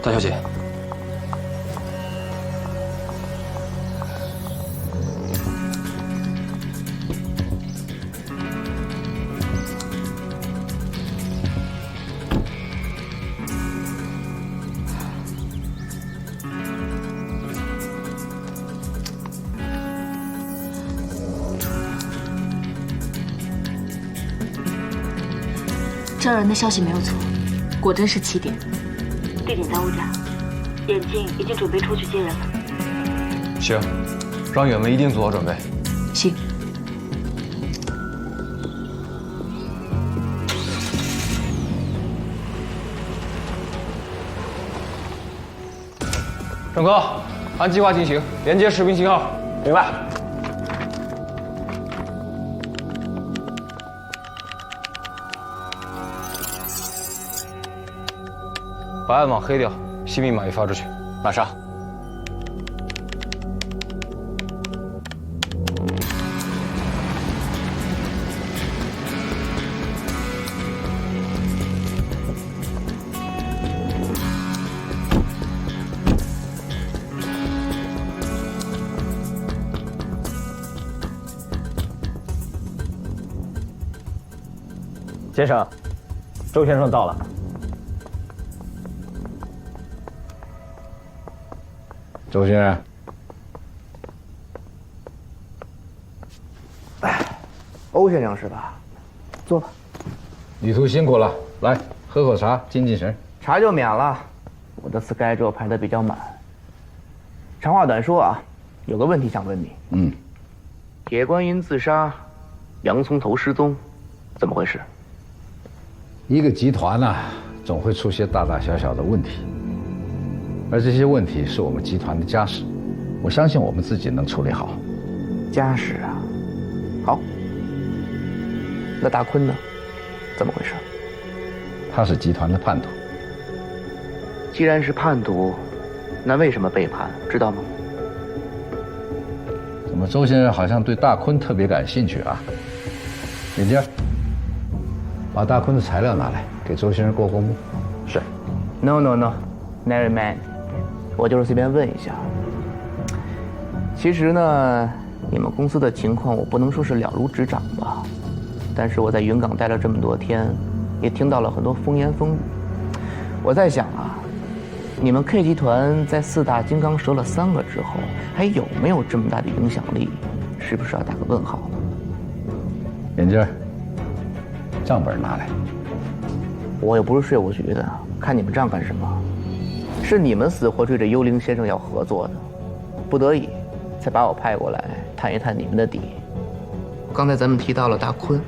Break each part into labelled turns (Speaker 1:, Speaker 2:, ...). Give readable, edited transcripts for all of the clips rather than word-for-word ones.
Speaker 1: 大小姐，
Speaker 2: 这儿人的消息没有错，果真是7点，地点在欧家，眼镜已经准备出去接人了。
Speaker 1: 行，让远文一定做好准备。
Speaker 2: 行。
Speaker 1: 郑哥，按计划进行，连接士兵信号。明白。把暗网黑掉，新密码也发出去。马上。
Speaker 3: 先生，周先生到了。
Speaker 4: 周先生，
Speaker 5: 欧先生是吧？坐吧。
Speaker 4: 旅途辛苦了，来喝口茶，精精神。
Speaker 5: 茶就免了，我的 schedule 排得比较满。长话短说啊，有个问题想问你。铁观音自杀，洋葱头失踪，怎么回事？
Speaker 4: 一个集团呢，总会出现大大小小的问题，而这些问题是我们集团的家事，我相信我们自己能处理好。
Speaker 5: 家事啊，好。那大坤呢？怎么回事？
Speaker 4: 他是集团的叛徒。
Speaker 5: 既然是叛徒，那为什么背叛？知道吗？
Speaker 4: 怎么周先生好像对大坤特别感兴趣啊？眼镜，把大坤的材料拿来，给周先生过目。
Speaker 5: 是。No，never mind。我就是随便问一下。其实呢，你们公司的情况我不能说是了如指掌吧，但是我在云港待了这么多天，也听到了很多风言风语。我在想啊，你们 K 集团在4大金刚折了3个之后，还有没有这么大的影响力？是不是要打个问号呢？
Speaker 4: 眼镜，账本拿来。
Speaker 5: 我又不是税务局的，看你们账干什么？是你们死活追着幽灵先生要合作的，不得已才把我派过来探一探你们的底。刚才咱们提到了大坤，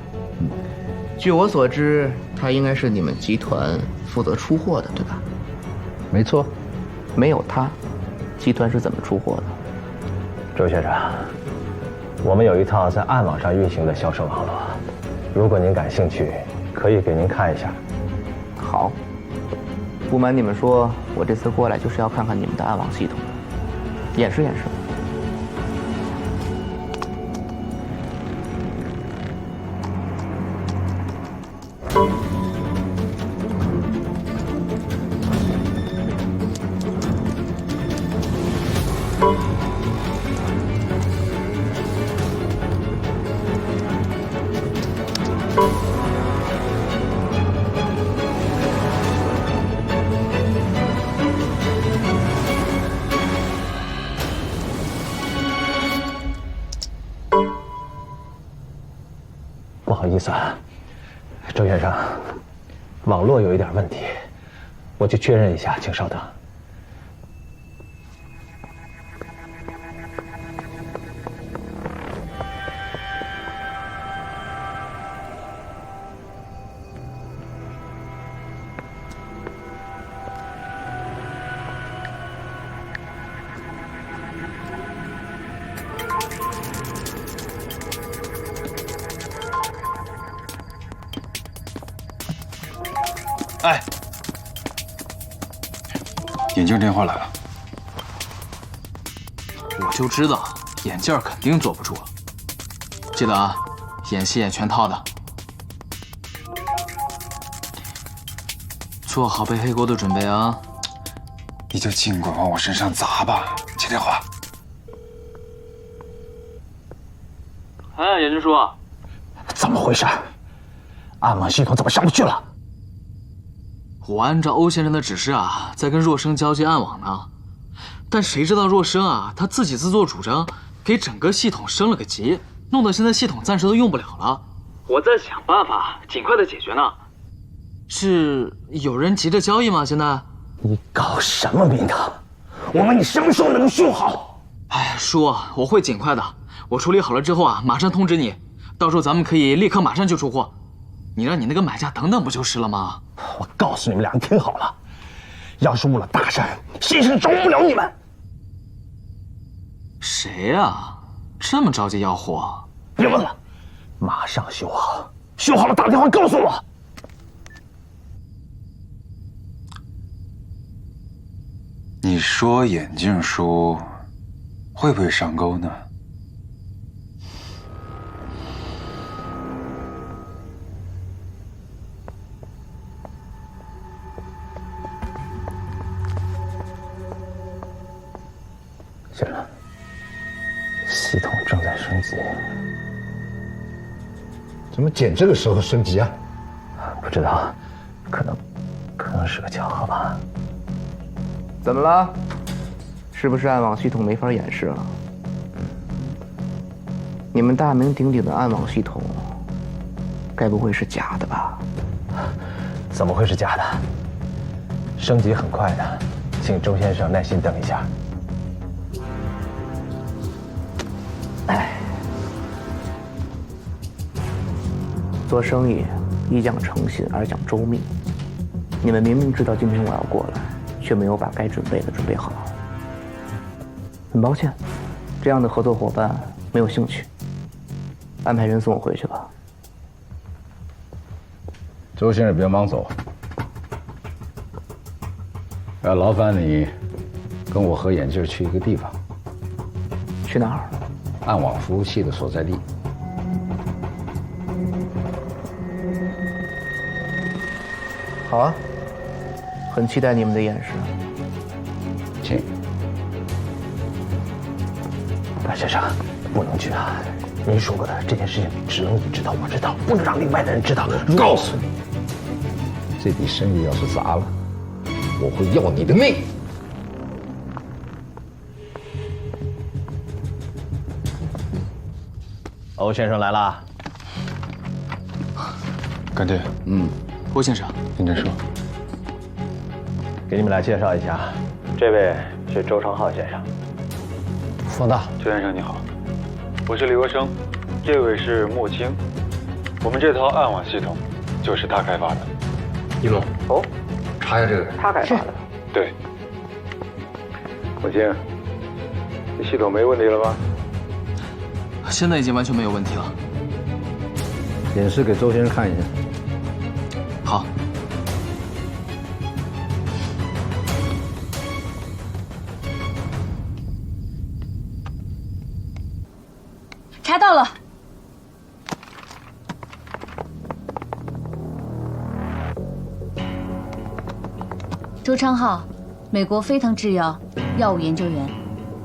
Speaker 5: 据我所知，他应该是你们集团负责出货的，对吧？
Speaker 4: 没错。
Speaker 5: 没有他，集团是怎么出货的？
Speaker 3: 周先生，我们有一套在暗网上运行的销售网络，如果您感兴趣，可以给您看一下。
Speaker 5: 好，不瞒你们说，我这次过来就是要看看你们的暗网系统，演示演示。
Speaker 3: 不好意思啊，周先生，网络有一点问题，我去确认一下，请稍等。
Speaker 1: 哎，眼镜电话来了，
Speaker 6: 我就知道眼镜肯定坐不住，记得啊，演戏演全套的，做好背黑锅的准备啊！
Speaker 7: 你就尽管往我身上砸吧。接电话。
Speaker 6: 哎，严军叔，
Speaker 3: 怎么回事？暗网系统怎么上不去了？
Speaker 6: 我按照欧先生的指示啊，在跟若生交接暗网呢。但谁知道若生啊，他自己自作主张，给整个系统升了个级，弄得现在系统暂时都用不了了。我在想办法，尽快的解决呢。是有人急着交易吗？现在？
Speaker 3: 你搞什么名堂？我们你什么时候能修好？
Speaker 6: 哎，叔，我会尽快的。我处理好了之后啊，马上通知你，到时候咱们可以立刻马上就出货。你让你那个买家等等不就是了吗？
Speaker 3: 我告诉你们俩，听好了，要是误了大事，先生饶不了你们。
Speaker 6: 谁呀？这么着急要货？
Speaker 3: 别问了，马上修好，修好了打电话告诉我。
Speaker 7: 你说眼镜叔会不会上钩呢？
Speaker 3: 先生，系统正在升级。
Speaker 4: 怎么捡这个时候升级啊？
Speaker 3: 不知道，可能是个巧合吧。
Speaker 5: 怎么了？是不是暗网系统没法演示了？你们大名鼎鼎的暗网系统，该不会是假的吧？
Speaker 3: 怎么会是假的？升级很快的，请周先生耐心等一下。
Speaker 5: 做生意一讲诚信，二讲周密。你们明明知道今天我要过来，却没有把该准备的准备好。很抱歉，这样的合作伙伴没有兴趣。安排人送我回去吧。
Speaker 4: 周先生别忙走，要劳烦你跟我和眼镜去一个地方。
Speaker 5: 去哪儿？
Speaker 4: 暗网服务器的所在地。
Speaker 5: 好啊，很期待你们的演示。
Speaker 4: 请。
Speaker 3: 白先生，不能去啊！您说过的，这件事情只能你知道，我知道，不能让另外的人知道。
Speaker 4: 告诉你，这笔生意要是砸了，我会要你的命。
Speaker 3: 欧先生来啦。
Speaker 7: 干爹，
Speaker 6: 欧先生，
Speaker 7: 您这说，
Speaker 3: 给你们俩介绍一下，这位是周长浩先生。
Speaker 1: 放大。
Speaker 7: 周先生你好，我是李国生，这位是莫青，我们这套暗网系统就是他开发的。
Speaker 1: 一龙，
Speaker 5: 哦，
Speaker 1: 查一下这个。
Speaker 5: 他开发的。
Speaker 7: 对。莫青，这系统没问题了吧？
Speaker 6: 现在已经完全没有问题了。
Speaker 4: 演示给周先生看一下。
Speaker 6: 好。
Speaker 2: 查到了。周昌浩，美国飞腾制药药物研究员，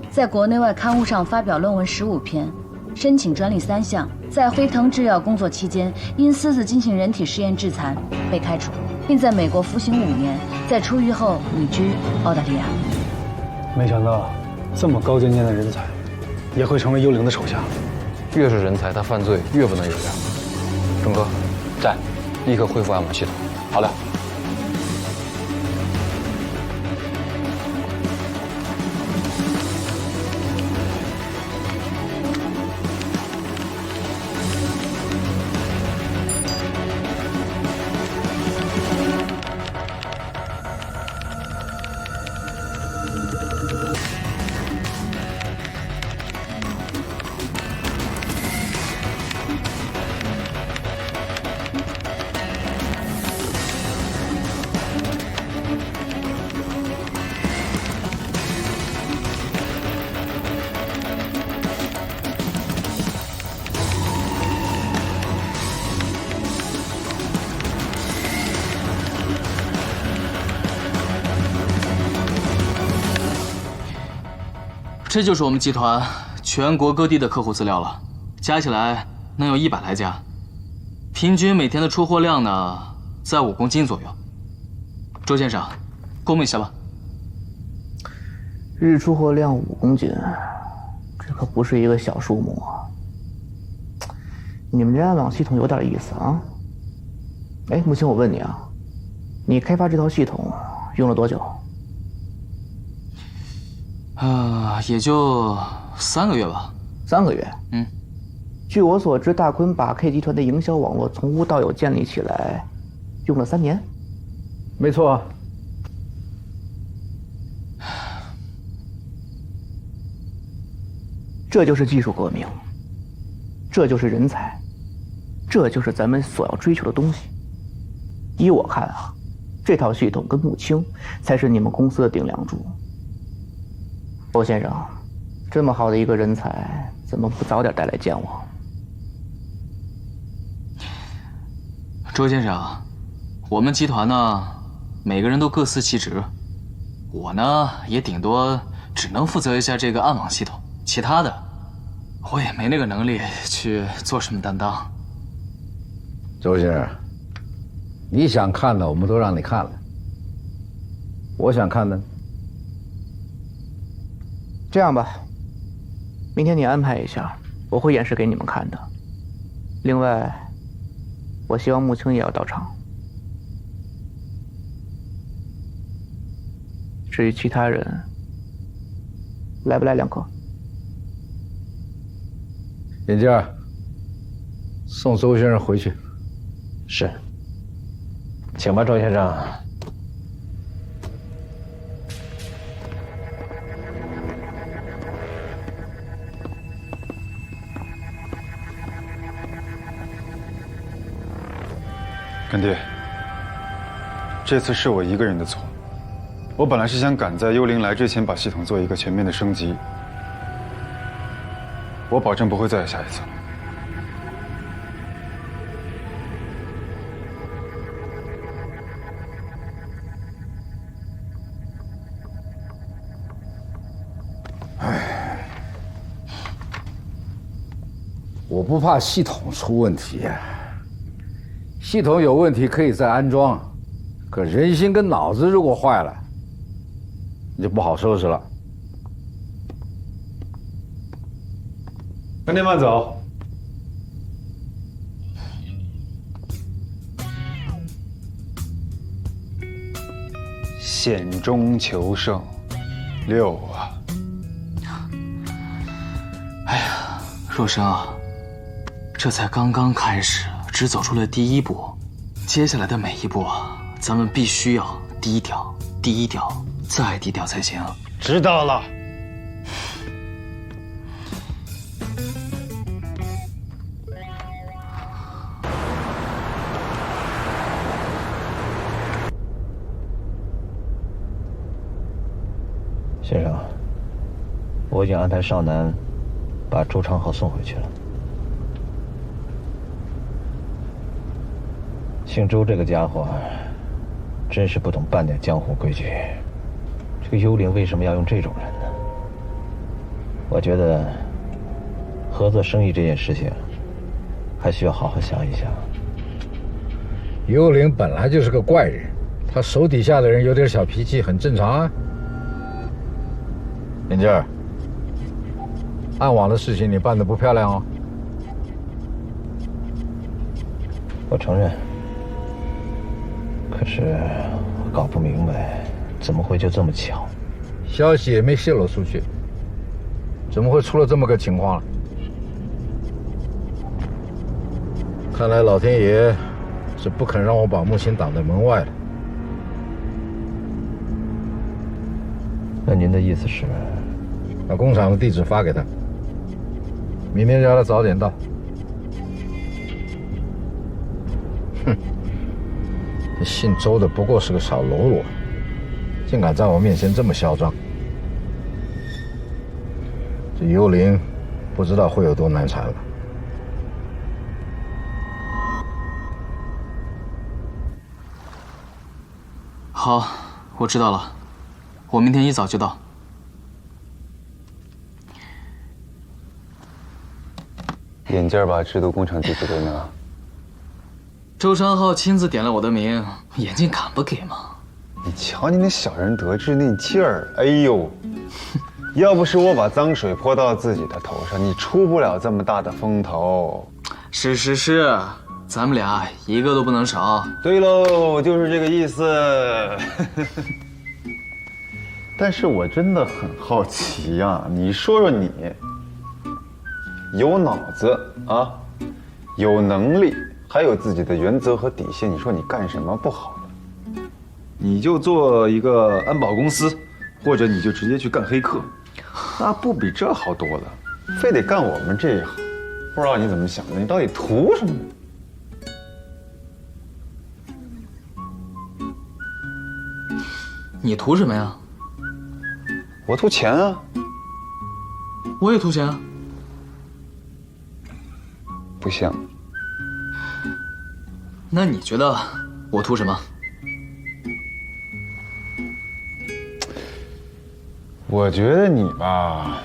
Speaker 2: 在国内外刊物上发表论文15篇，申请专利3项。在飞腾制药工作期间，因私自进行人体实验致残被开除，并在美国服刑5年，在出狱后旅居澳大利亚。
Speaker 8: 没想到这么高精尖的人才，也会成为幽灵的手下。
Speaker 1: 越是人才，他犯罪越不能原谅。郑哥，在，立刻恢复暗网系统。好的。
Speaker 6: 这就是我们集团全国各地的客户资料了，加起来能有100来家，平均每天的出货量呢，在5公斤左右。周先生，公布一下吧。
Speaker 5: 日出货量5公斤，这可不是一个小数目啊！你们这暗网系统有点意思啊。哎，木青，我问你啊，你开发这套系统用了多久？
Speaker 6: 也就3个月吧。
Speaker 5: 3个月。
Speaker 6: 嗯。
Speaker 5: 据我所知，大坤把 K 集团的营销网络从无到有建立起来，用了3年。
Speaker 4: 没错。
Speaker 5: 这就是技术革命，这就是人才，这就是咱们所要追求的东西。依我看啊，这套系统跟木青才是你们公司的顶梁柱。欧先生，这么好的一个人才，怎么不早点带来见我？
Speaker 6: 周先生，我们集团呢，每个人都各司其职，我呢也顶多只能负责一下这个暗网系统，其他的我也没那个能力去做什么担当。
Speaker 4: 周先生，你想看的我们都让你看了，我想看的，
Speaker 5: 这样吧，明天你安排一下，我会演示给你们看的。另外，我希望木青也要到场。至于其他人，来不来两个？
Speaker 4: 眼镜儿，送周先生回去。
Speaker 3: 是，请吧，周先生。
Speaker 7: 干爹，这次是我一个人的错。我本来是想赶在幽灵来之前把系统做一个全面的升级，我保证不会再有下一次。
Speaker 4: 我不怕系统出问题呀，系统有问题可以再安装，可人心跟脑子如果坏了，你就不好收拾了。
Speaker 7: 干爹慢走。险中求胜，6啊！
Speaker 6: 哎呀，若生啊，这才刚刚开始，只走出了第一步，接下来的每一步啊，咱们必须要低调、低调再低调才行。
Speaker 7: 知道了。
Speaker 3: 先生，我已经安排少南把周昌浩送回去了。姓周这个家伙，真是不懂半点江湖规矩。这个幽灵为什么要用这种人呢？我觉得合作生意这件事情，还需要好好想一想。
Speaker 4: 幽灵本来就是个怪人，他手底下的人有点小脾气，很正常啊。眼镜儿，暗网的事情你办得不漂亮哦。
Speaker 3: 我承认，可是我搞不明白，怎么会就这么巧？
Speaker 4: 消息也没泄露出去，怎么会出了这么个情况了？看来老天爷是不肯让我把木星挡在门外了。
Speaker 3: 那您的意思是？
Speaker 4: 把工厂的地址发给他，明天让他早点到。哼，这姓周的不过是个小喽啰，竟敢在我面前这么嚣张。这幽灵不知道会有多难缠了。
Speaker 6: 好，我知道了，我明天一早就到。
Speaker 7: 眼尖把制毒工厂地址给呢？
Speaker 6: 周昌浩亲自点了我的名，眼镜敢不给吗？
Speaker 7: 你瞧你那小人得志那劲儿，哎呦！要不是我把脏水泼到自己的头上，你出不了这么大的风头。
Speaker 6: 是，咱们俩一个都不能少。
Speaker 7: 对喽，就是这个意思。但是我真的很好奇呀，你说说你，有脑子啊，有能力，还有自己的原则和底线，你说你干什么不好呢？你就做一个安保公司，或者你就直接去干黑客，那不比这好多了。非得干我们这一行，不知道你怎么想的？你到底图什么？
Speaker 6: 你图什么呀？
Speaker 7: 我图钱啊！
Speaker 6: 我也图钱啊！
Speaker 7: 不像。
Speaker 6: 那你觉得我图什么？
Speaker 7: 我觉得你吧，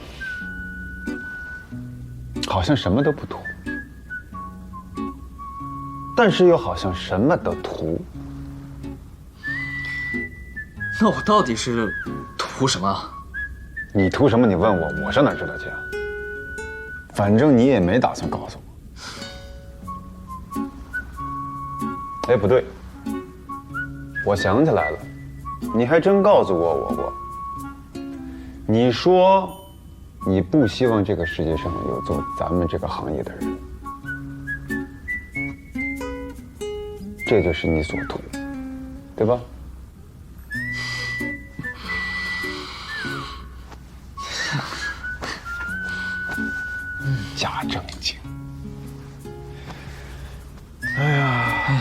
Speaker 7: 好像什么都不图，但是又好像什么都图。
Speaker 6: 那我到底是图什么？
Speaker 7: 你图什么？你问我，我上哪知道去啊？反正你也没打算告诉我。哎，不对，我想起来了，你还真告诉过我过。你说，你不希望这个世界上有做咱们这个行业的人，这就是你所图，对吧？假正经。哎呀，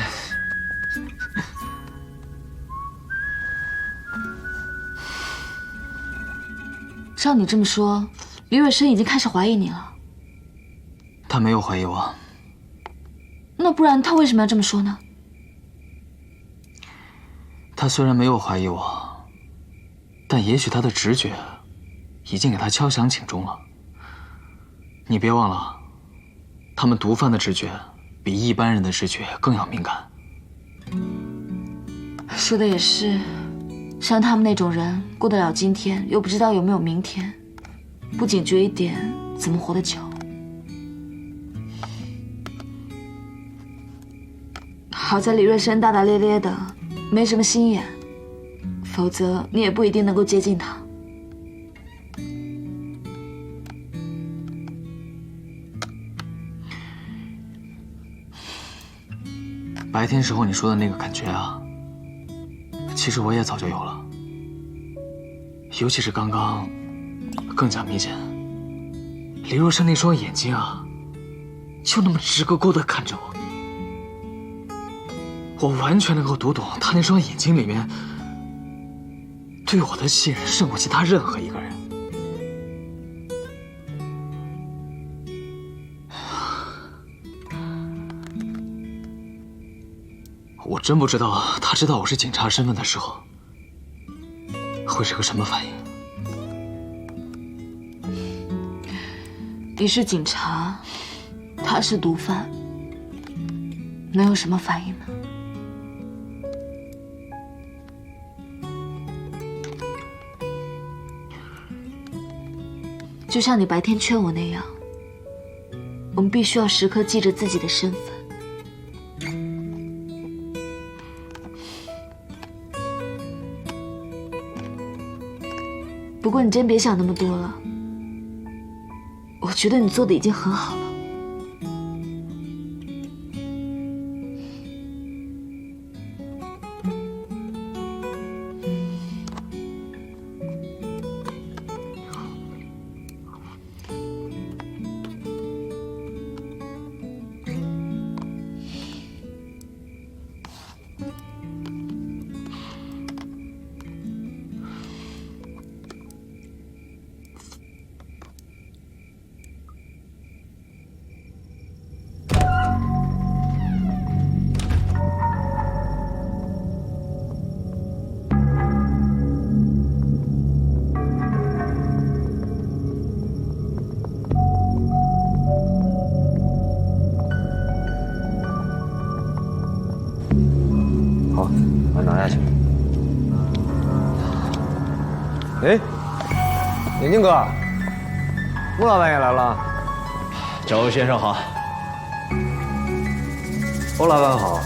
Speaker 9: 照你这么说，李蕊生已经开始怀疑你了。
Speaker 6: 他没有怀疑我。
Speaker 9: 那不然他为什么要这么说呢？
Speaker 6: 他虽然没有怀疑我，但也许他的直觉已经给他敲响警钟了。你别忘了，他们毒贩的直觉比一般人的直觉更要敏感。
Speaker 9: 说的也是，像他们那种人，过得了今天，又不知道有没有明天，不警觉一点，怎么活得久？好在李瑞生大大咧咧的，没什么心眼，否则你也不一定能够接近他。
Speaker 6: 白天时候你说的那个感觉啊，其实我也早就有了，尤其是刚刚，更加明显。李若生那双眼睛啊，就那么直勾勾地看着我，我完全能够读懂他那双眼睛里面对我的信任胜过其他任何一个人。我真不知道他知道我是警察身份的时候会是个什么反应。
Speaker 9: 你是警察，他是毒贩，能有什么反应呢？就像你白天劝我那样，我们必须要时刻记着自己的身份。不过你真别想那么多了，我觉得你做的已经很好了。
Speaker 3: 哎，眼镜哥，穆老板也来了。周先生好。欧老板好。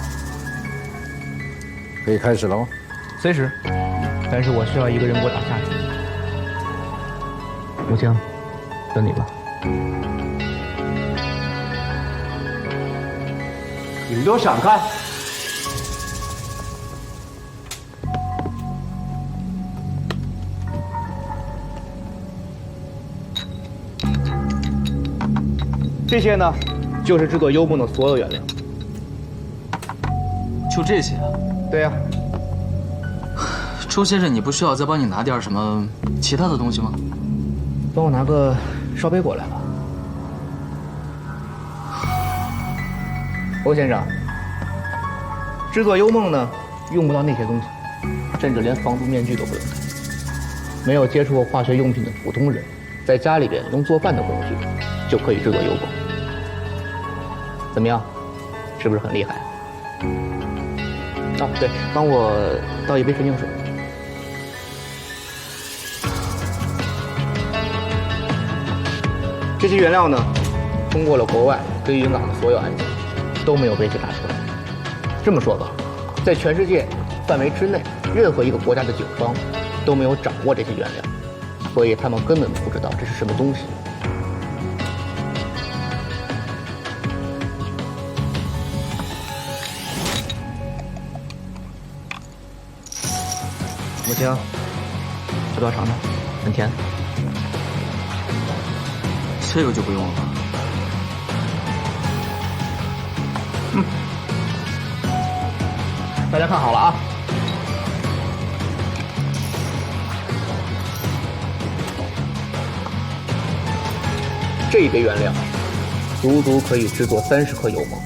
Speaker 4: 可以开始了吗？
Speaker 5: 随时，但是我需要一个人给我打下手。吴江，轮你吧。
Speaker 3: 你们都闪开！
Speaker 5: 这些呢，就是制作幽梦的所有原料。
Speaker 6: 就这些啊？
Speaker 5: 对呀。
Speaker 6: 周先生，你不需要再帮你拿点什么其他的东西吗？
Speaker 5: 帮我拿个烧杯过来吧。欧先生，制作幽梦呢，用不到那些东西，甚至连防毒面具都不用戴。没有接触过化学用品的普通人，在家里边用做饭的工具就可以制作幽梦。怎么样？是不是很厉害？啊，对，帮我倒一杯纯净水。这些原料呢，通过了国外对云港的所有安检，都没有被检查出来。这么说吧，在全世界范围之内，任何一个国家的警方都没有掌握这些原料，所以他们根本不知道这是什么东西。母亲，要不要尝尝？很甜。
Speaker 6: 这个就不用了吧？
Speaker 5: 大家看好了啊！这一杯原料，足足可以制作30颗幽梦。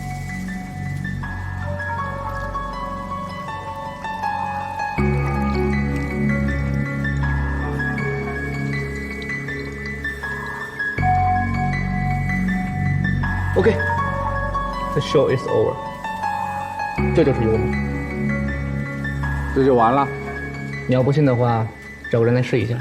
Speaker 5: OK，the show is over。这就是幽梦。
Speaker 4: 这就完了？
Speaker 5: 你要不信的话，找个人来试一下。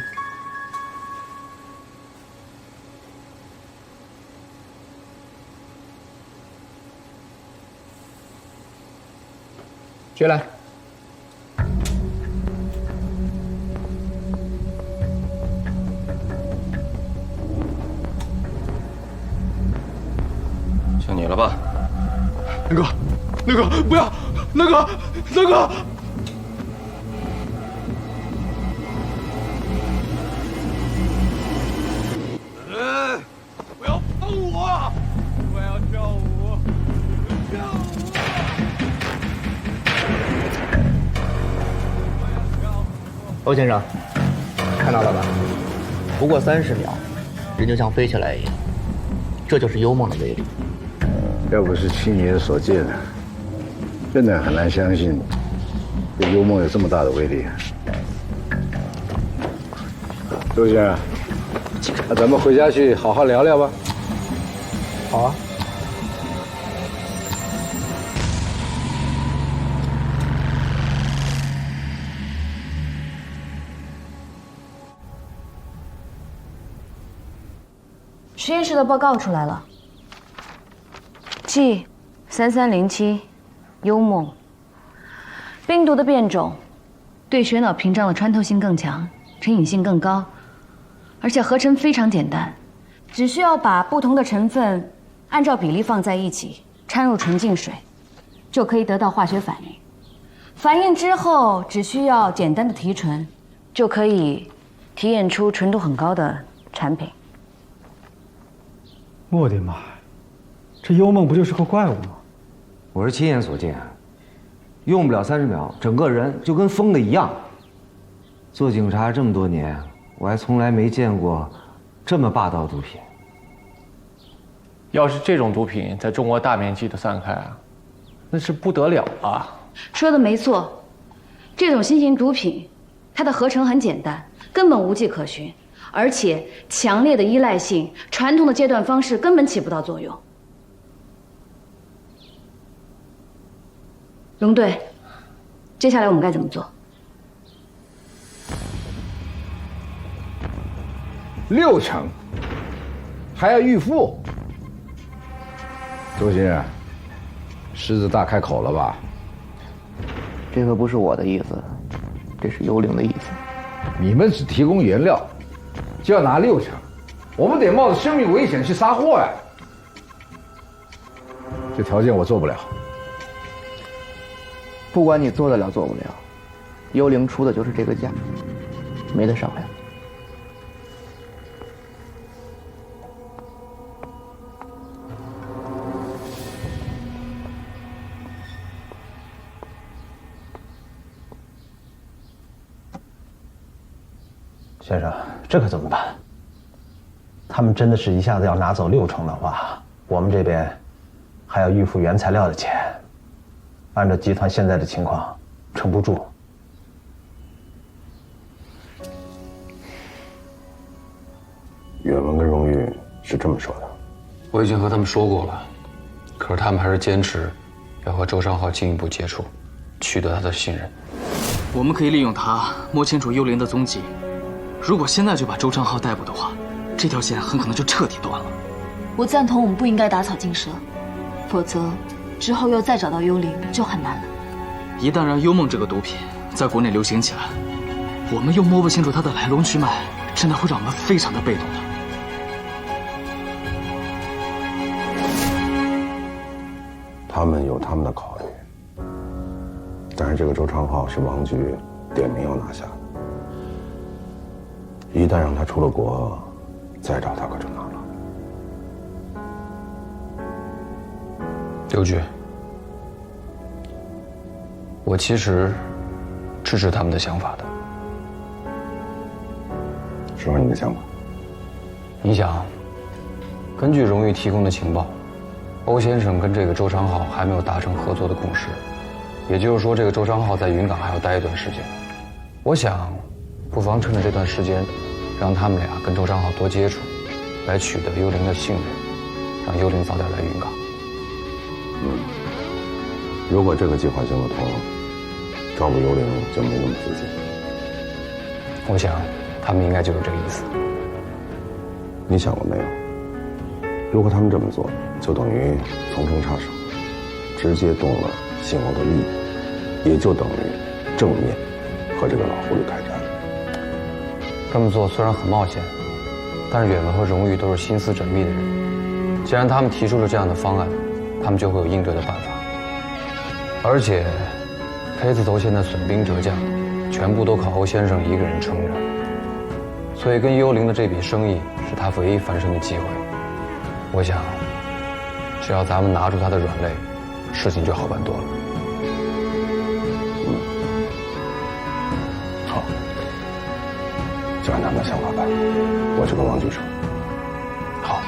Speaker 5: 谁来？
Speaker 1: 就你了吧？
Speaker 7: 那个不要，那个。不要碰我！我要跳舞，跳舞！
Speaker 5: 欧先生，看到了吧？不过30秒，人就像飞起来一样。这就是幽梦的威力。
Speaker 4: 要不是亲眼所见，真的很难相信这幽梦有这么大的威力。周先生，那咱们回家去好好聊聊吧。
Speaker 5: 好啊。
Speaker 2: 实验室的报告出来了。G3307，幽梦。病毒的变种，对血脑屏障的穿透性更强，成瘾性更高，而且合成非常简单，只需要把不同的成分按照比例放在一起，掺入纯净水，就可以得到化学反应。反应之后，只需要简单的提纯，就可以提验出纯度很高的产品。
Speaker 8: 我的妈呀，这幽梦不就是个怪物吗？
Speaker 10: 我是亲眼所见，用不了30秒，整个人就跟疯的一样。做警察这么多年，我还从来没见过这么霸道的毒品。
Speaker 11: 要是这种毒品在中国大面积的散开，那是不得了啊！
Speaker 2: 说的没错，这种新型毒品，它的合成很简单，根本无迹可寻，而且强烈的依赖性，传统的戒断方式根本起不到作用。龙队，接下来我们该怎么做？
Speaker 4: 6成，还要预付。周先生，狮子大开口了吧？
Speaker 5: 这可不是我的意思，这是幽灵的意思。
Speaker 4: 你们只提供原料，就要拿6成，我们得冒着生命危险去撒货呀。这条件我做不了。
Speaker 5: 不管你做得了做不了，幽灵出的就是这个价，没得商量。
Speaker 3: 先生，这可怎么办？他们真的是一下子要拿走6成的话，我们这边还要预付原材料的钱，按照集团现在的情况，撑不住。
Speaker 7: 远文跟荣誉是这么说的，
Speaker 1: 我已经和他们说过了，可是他们还是坚持要和周昌浩进一步接触，取得他的信任。
Speaker 6: 我们可以利用他摸清楚幽灵的踪迹。如果现在就把周昌浩逮捕的话，这条线很可能就彻底断了。
Speaker 9: 我赞同我们不应该打草惊蛇，否则之后又再找到幽灵就很难了。
Speaker 6: 一旦让幽梦这个毒品在国内流行起来，我们又摸不清楚它的来龙去脉，真的会让我们非常的被动的。
Speaker 7: 他们有他们的考虑，但是这个周昌浩是王局点名要拿下的，一旦让他出了国，再找他可就难了。
Speaker 1: 刘局，我其实支持他们的想法的。
Speaker 7: 说说你的想法。
Speaker 1: 你想，根据荣誉提供的情报，欧先生跟这个周昌浩还没有达成合作的共识，也就是说，这个周昌浩在云港还要待一段时间。我想，不妨趁着这段时间，让他们俩跟周昌浩多接触，来取得幽灵的信任，让幽灵早点来云港。
Speaker 7: 如果这个计划行得通，抓捕幽灵就没那么费劲。
Speaker 1: 我想，他们应该就是这个意思。
Speaker 7: 你想过没有？如果他们这么做，就等于从中插手，直接动了姓欧的利益，也就等于正面和这个老狐狸开战。
Speaker 1: 这么做虽然很冒险，但是远文和荣誉都是心思缜密的人。既然他们提出了这样的方案，他们就会有应对的办法。而且 K 字头现在损兵折将，全部都靠欧先生一个人撑着，所以跟幽灵的这笔生意是他唯一翻身的机会。我想，只要咱们拿住他的软肋，事情就好办多了。
Speaker 7: 好，就按他们的想法办。我去跟王局说。
Speaker 1: 好。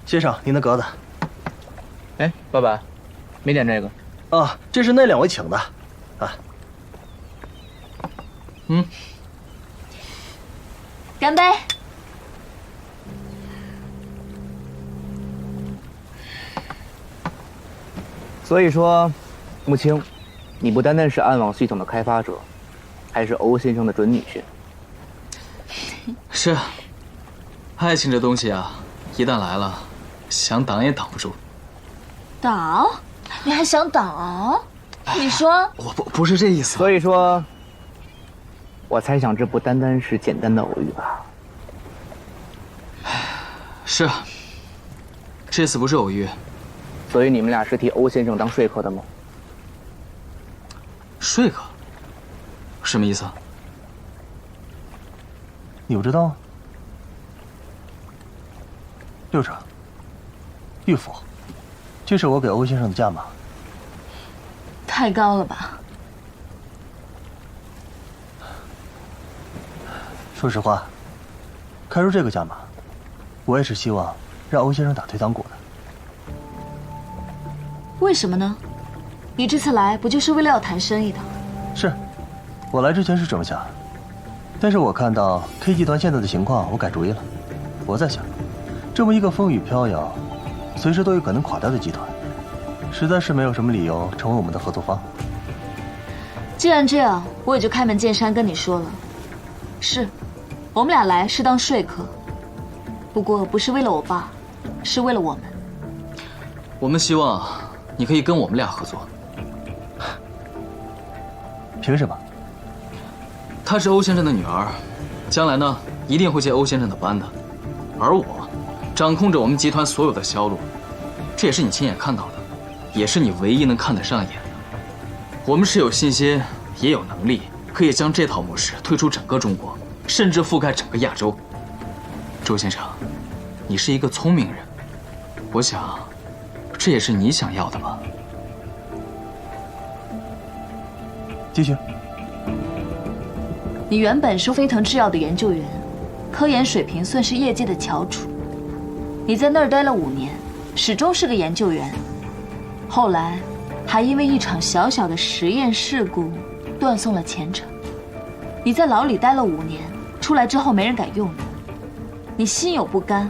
Speaker 12: 先生，您的格子。
Speaker 5: 哎，老板，没点这个。
Speaker 12: 啊，这是那2位请的，啊。
Speaker 9: 干杯！
Speaker 5: 所以说，穆青，你不单单是暗网系统的开发者，还是欧先生的准女婿。
Speaker 6: 是，爱情这东西啊，一旦来了，想挡也挡不住。
Speaker 9: 挡？你还想挡？你说？
Speaker 6: 我不是这意思。
Speaker 5: 所以说，我猜想这不单单是简单的偶遇吧？
Speaker 6: 是，这次不是偶遇。
Speaker 5: 所以你们俩是替欧先生当说客的吗？
Speaker 6: 说客？什么意思？
Speaker 12: 你不知道？6成，预付，这是我给欧先生的价码。
Speaker 9: 太高了吧？
Speaker 12: 说实话，开出这个价码，我也是希望让欧先生打退堂鼓的。
Speaker 9: 为什么呢？你这次来不就是为了要谈生意的？
Speaker 12: 是，我来之前是这么想，但是我看到 K 集团现在的情况，我改主意了。我在想，这么一个风雨飘摇、随时都有可能垮掉的集团，实在是没有什么理由成为我们的合作方。
Speaker 9: 既然这样，我也就开门见山跟你说了，是，我们俩来是当说客，不过不是为了我爸，是为了我们。
Speaker 6: 我们希望你可以跟我们俩合作。
Speaker 12: 凭什么？
Speaker 6: 她是欧先生的女儿，将来呢一定会接欧先生的班的，而我掌控着我们集团所有的销路，这也是你亲眼看到的，也是你唯一能看得上眼的。我们是有信心，也有能力，可以将这套模式推出整个中国，甚至覆盖整个亚洲。周先生，你是一个聪明人，我想，这也是你想要的吧？
Speaker 12: 继续。
Speaker 9: 你原本是飞腾制药的研究员，科研水平算是业界的翘楚。你在那儿待了5年，始终是个研究员，后来还因为一场小小的实验事故断送了前程。你在牢里待了5年，出来之后没人敢用你，你心有不甘。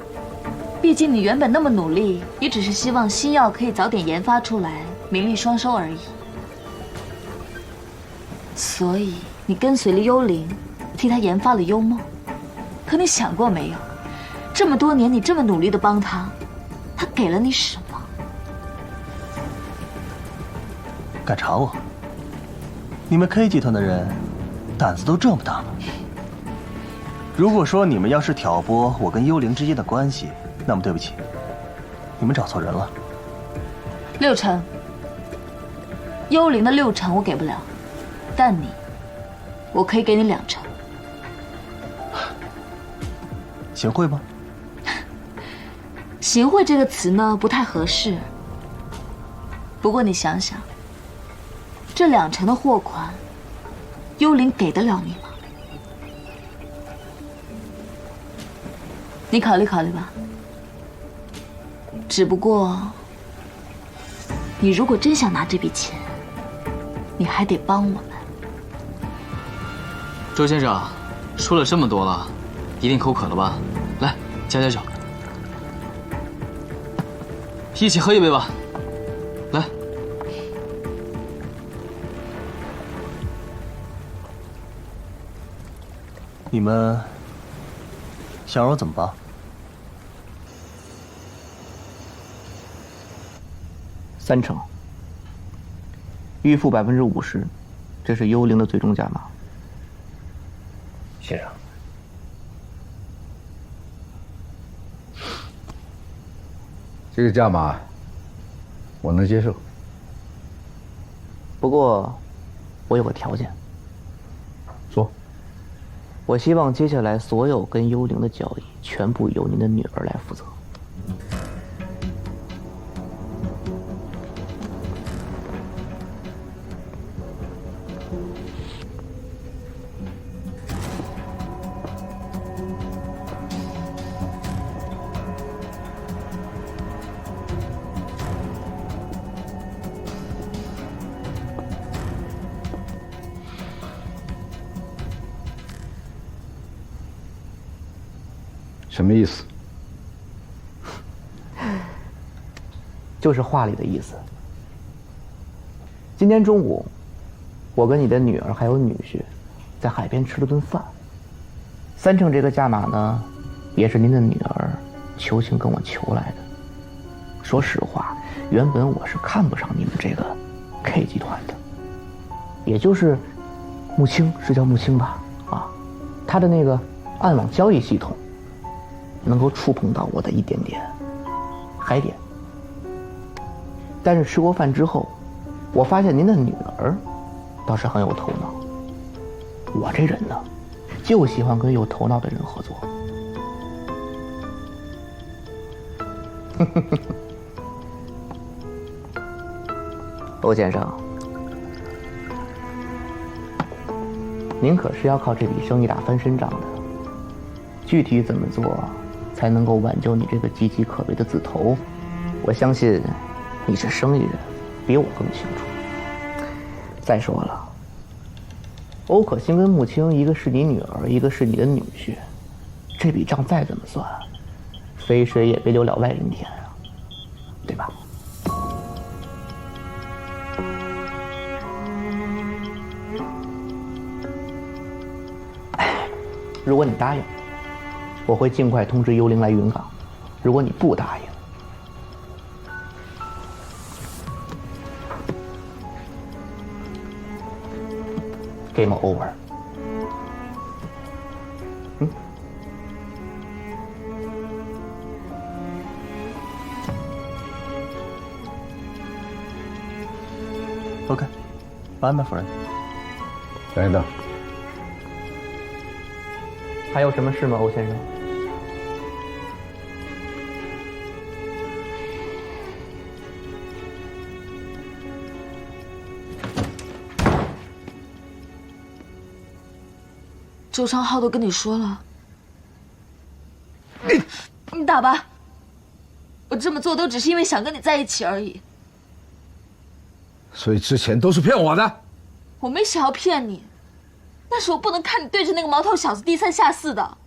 Speaker 9: 毕竟你原本那么努力，也只是希望新药可以早点研发出来，名利双收而已。所以你跟随了幽灵，替他研发了幽梦。可你想过没有，这么多年你这么努力的帮他，他给了你什么？
Speaker 12: 敢查我？你们 K 集团的人胆子都这么大吗？如果说你们要是挑拨我跟幽灵之间的关系，那么对不起，你们找错人了。
Speaker 9: 6成，幽灵的6成我给不了，但我可以给你2成。
Speaker 12: 行贿吗？
Speaker 9: 行贿这个词呢不太合适。不过你想想，这2成的货款，幽灵给得了你吗？你考虑考虑吧。只不过，你如果真想拿这笔钱，你还得帮我们。
Speaker 6: 周先生，说了这么多了，一定口渴了吧？来，加酒，一起喝一杯吧。来，
Speaker 12: 你们想让我怎么帮
Speaker 5: ？3成，预付50%，这是幽灵的最终价码。
Speaker 3: 先生，
Speaker 4: 这个价码我能接受。
Speaker 5: 不过，我有个条件。
Speaker 4: 说。
Speaker 5: 我希望接下来所有跟幽灵的交易，全部由您的女儿来负责。
Speaker 4: 什么意思？
Speaker 5: 就是话里的意思。今天中午，我跟你的女儿还有女婿，在海边吃了顿饭。3成这个价码呢，也是您的女儿求情跟我求来的。说实话，原本我是看不上你们这个 K 集团的，也就是穆青，是叫穆青吧？啊，他的那个暗网交易系统。能够触碰到我的一点点嗨点，但是吃过饭之后，我发现您的女儿倒是很有头脑。我这人呢，就喜欢跟有头脑的人合作。欧先生，您可是要靠这笔生意打翻身仗的。具体怎么做才能够挽救你这个岌岌可危的子头，我相信你是生意人，比我更清楚。再说了，欧可欣跟穆青，一个是你女儿，一个是你的女婿，这笔账再怎么算，肥水也别流了外人田啊，对吧？如果你答应，我会尽快通知幽灵来云港；如果你不答应， Game over。OK，
Speaker 12: Bye, my friend。
Speaker 4: 等一等，
Speaker 5: 还有什么事吗，欧先生？
Speaker 9: 周昌浩都跟你说了，你打吧。我这么做都只是因为想跟你在一起而已。
Speaker 4: 所以之前都是骗我的。
Speaker 9: 我没想要骗你，但是我不能看你对着那个毛头小子低三下四的。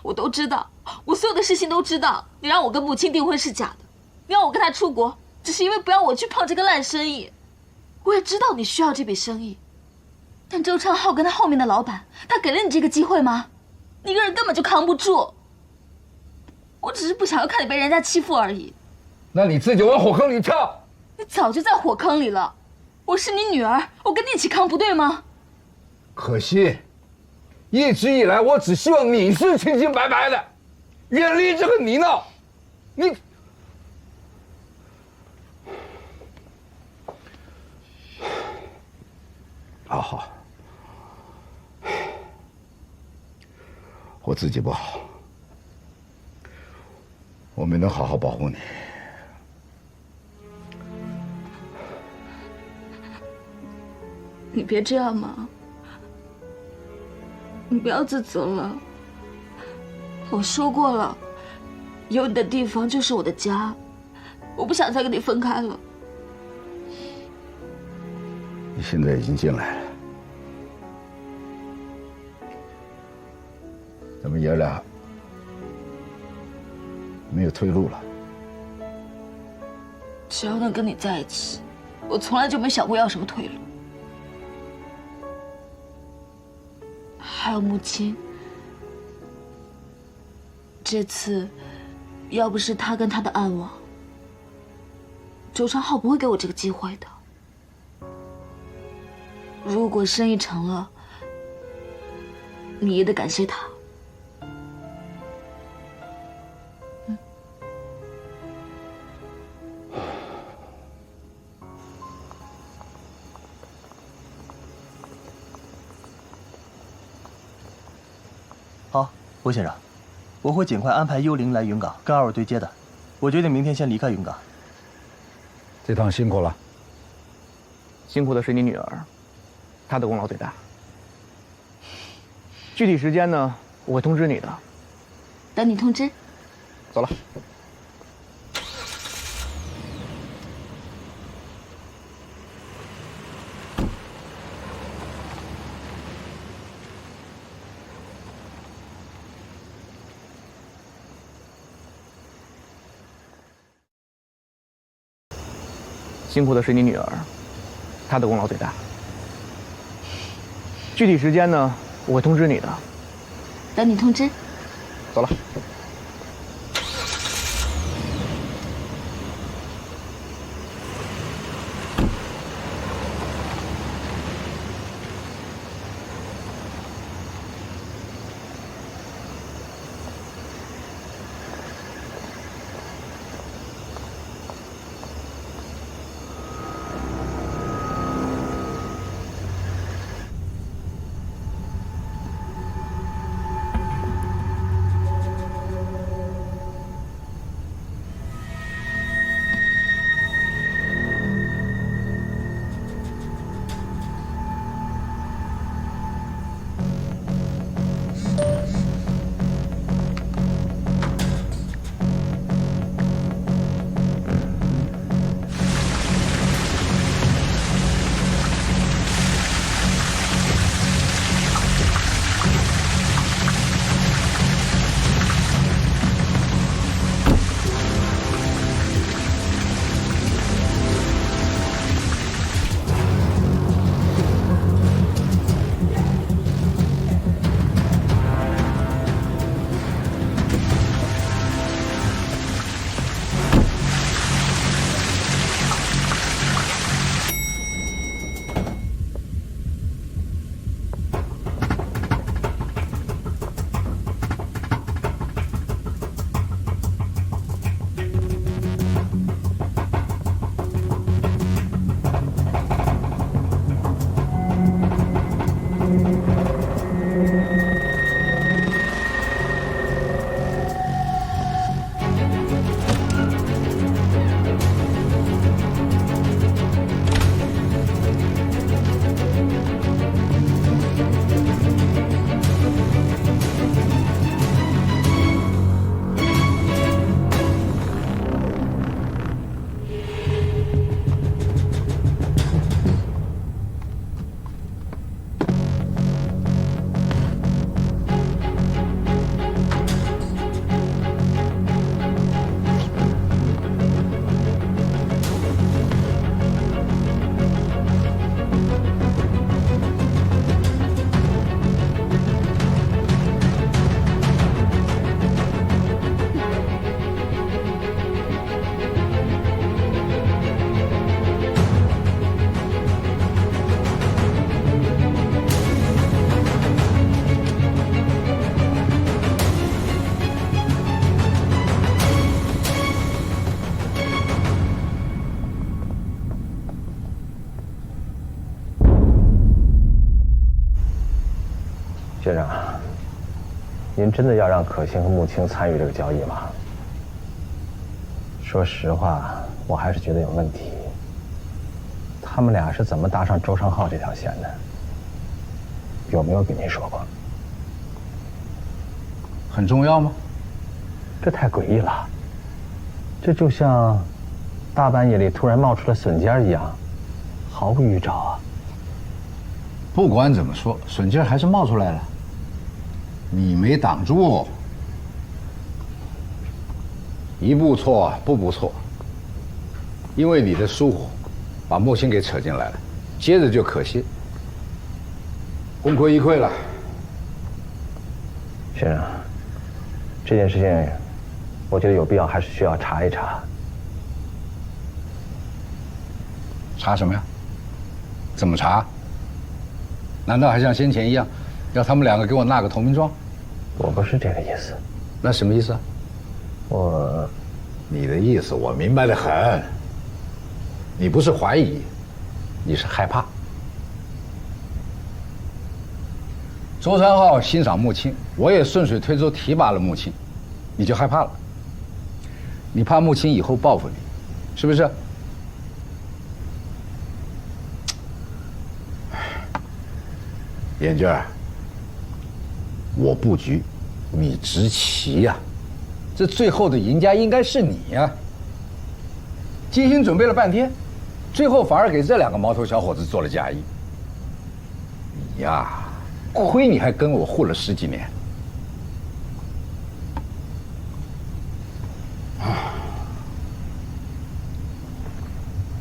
Speaker 9: 我都知道，我所有的事情都知道。你让我跟母亲订婚是假的，你让我跟他出国，只是因为不要我去碰这个烂生意。我也知道你需要这笔生意。 但周昌浩跟他后面的老板，他给了你这个机会吗？你一个人根本就扛不住。我只是不想要看你被人家欺负而已。
Speaker 4: 那你自己往火坑里跳！
Speaker 9: 你早就在火坑里了。我是你女儿，我跟你一起扛不对吗？
Speaker 4: 可惜，一直以来我只希望你是清清白白的，远离这个泥淖。你，好。 我自己不好，我没能好好保护你。
Speaker 9: 你别这样嘛，你不要自责了。我说过了，有你的地方就是我的家，我不想再跟你分开了。
Speaker 4: 你现在已经进来了。 咱们爷俩没有退路了。
Speaker 9: 只要能跟你在一起，我从来就没想过要什么退路。还有母亲，这次要不是他跟他的暗网，周昌浩不会给我这个机会的。如果生意成了，你也得感谢他。
Speaker 12: 好，吴先生，我会尽快安排幽灵来云港跟2位对接的。我决定明天先离开云港。
Speaker 4: 这趟辛苦了。
Speaker 5: 辛苦的是你女儿，她的功劳最大。具体时间呢，我会通知你的。
Speaker 9: 等你通知。
Speaker 5: 走了。 辛苦的是你女儿，她的功劳最大。具体时间呢，我会通知你的。
Speaker 9: 等你通知。
Speaker 5: 走了。
Speaker 3: 您真的要让可心和穆青参与这个交易吗？说实话，我还是觉得有问题。他们俩是怎么搭上周昌浩这条线的？有没有跟您说过？
Speaker 4: 很重要吗？
Speaker 3: 这太诡异了，这就像大半夜里突然冒出了笋尖一样，毫无预兆啊！
Speaker 4: 不管怎么说，笋尖还是冒出来了，你没挡住。一步错，步步错。因为你的疏忽，把穆青给扯进来了，接着就可惜，功亏一篑了。
Speaker 3: 先生，这件事情，我觉得有必要还是需要查一查。
Speaker 4: 查什么呀？怎么查？难道还像先前一样，要他们两个给我纳个投名状？
Speaker 3: 我不是这个意思。
Speaker 4: 那什么意思啊？你的意思我明白得很。你不是怀疑，你是害怕。周昌浩欣赏穆青，我也顺水推舟提拔了穆青，你就害怕了。你怕穆青以后报复你，是不是？眼镜儿，我布局，你执棋呀，这最后的赢家应该是你呀。精心准备了半天，最后反而给这两个毛头小伙子做了嫁衣。你呀，亏你还跟我混了10几年。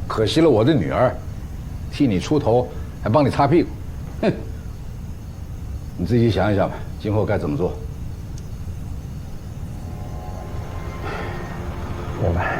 Speaker 4: 可惜了我的女儿，替你出头，还帮你擦屁股，哼！你自己想一想吧，今后该怎么做？
Speaker 3: 明白。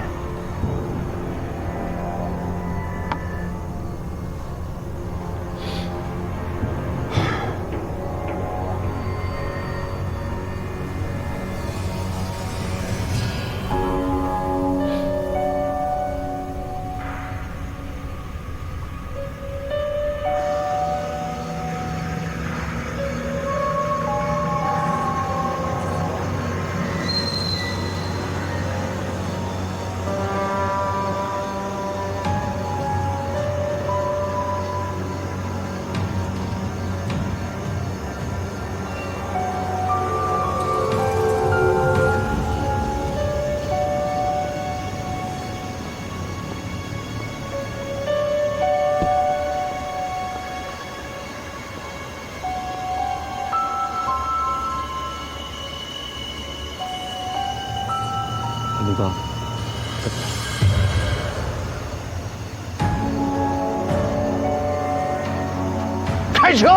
Speaker 10: 陆哥，
Speaker 4: 开车！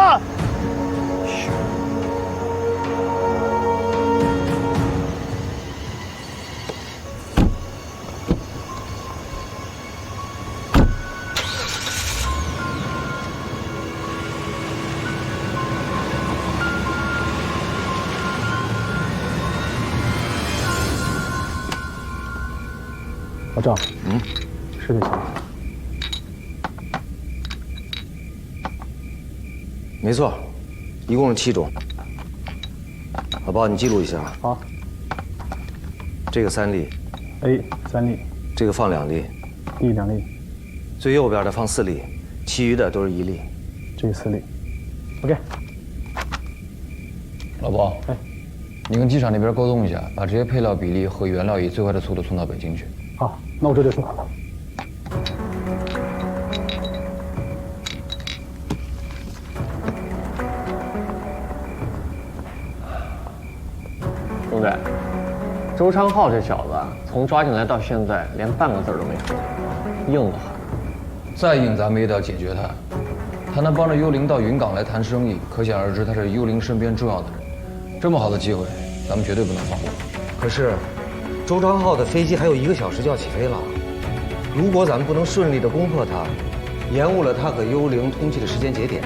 Speaker 8: 老赵，是这钱。
Speaker 10: 没错，一共是7种。老包，你记录一下。
Speaker 8: 好。
Speaker 10: 这个3粒
Speaker 8: A 3粒，
Speaker 10: 这个放2粒
Speaker 8: B 2粒，
Speaker 10: 最右边的放4粒，其余的都是1粒。
Speaker 8: 这个4粒。OK。
Speaker 1: 老包，
Speaker 8: 哎，
Speaker 1: 你跟机场那边沟通一下，把这些配料比例和原料以最快的速度送到北京去。
Speaker 8: 好，那我这就送。
Speaker 11: 兄弟，周昌浩这小子从抓进来到现在，连半个字都没说，硬得很。
Speaker 1: 再硬，咱们也得要解决他。他能帮着幽灵到云港来谈生意，可想而知他是幽灵身边重要的人。这么好的机会，咱们绝对不能放过。
Speaker 10: 可是，周昌浩的飞机还有1个小时就要起飞了。如果咱们不能顺利的攻破他，延误了他和幽灵通缉的时间节点，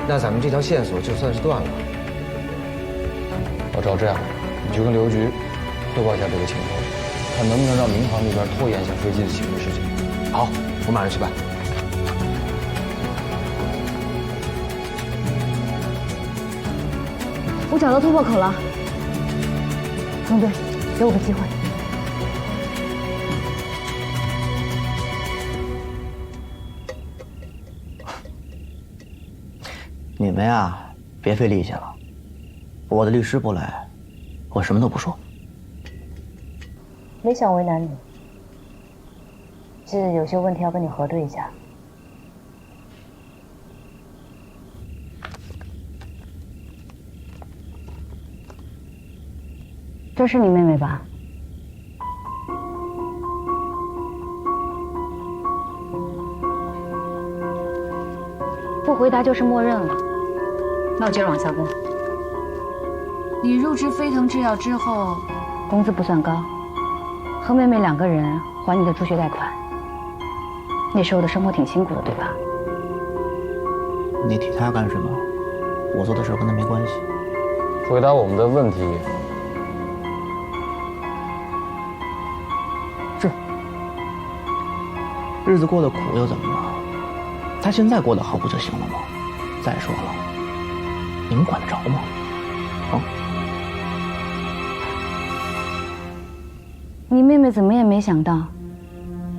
Speaker 10: 那咱们这条线索就算是断了。
Speaker 1: 老赵，这样，你去跟刘局汇报一下这个情况，看能不能让民航那边拖延一下飞机的起飞时间。
Speaker 10: 好，我马上去办。
Speaker 2: 我找到突破口了，总队，给我个机会。
Speaker 5: 你们呀，别费力气了。我的律师不来，我什么都不说。
Speaker 2: 没想为难你，是有些问题要跟你核对一下。这是你妹妹吧？不回答就是默认了。那我接着往下问。你入职飞腾制药之后，工资不算高，和妹妹2个人还你的助学贷款。那时候的生活挺辛苦的，对吧？
Speaker 5: 你提他干什么？我做的事跟他没关系。
Speaker 1: 回答我们的问题。
Speaker 5: 日子过得苦又怎么了？他现在过得好不就行了吗？再说了，你们管得着吗？啊？
Speaker 2: 你妹妹怎么也没想到，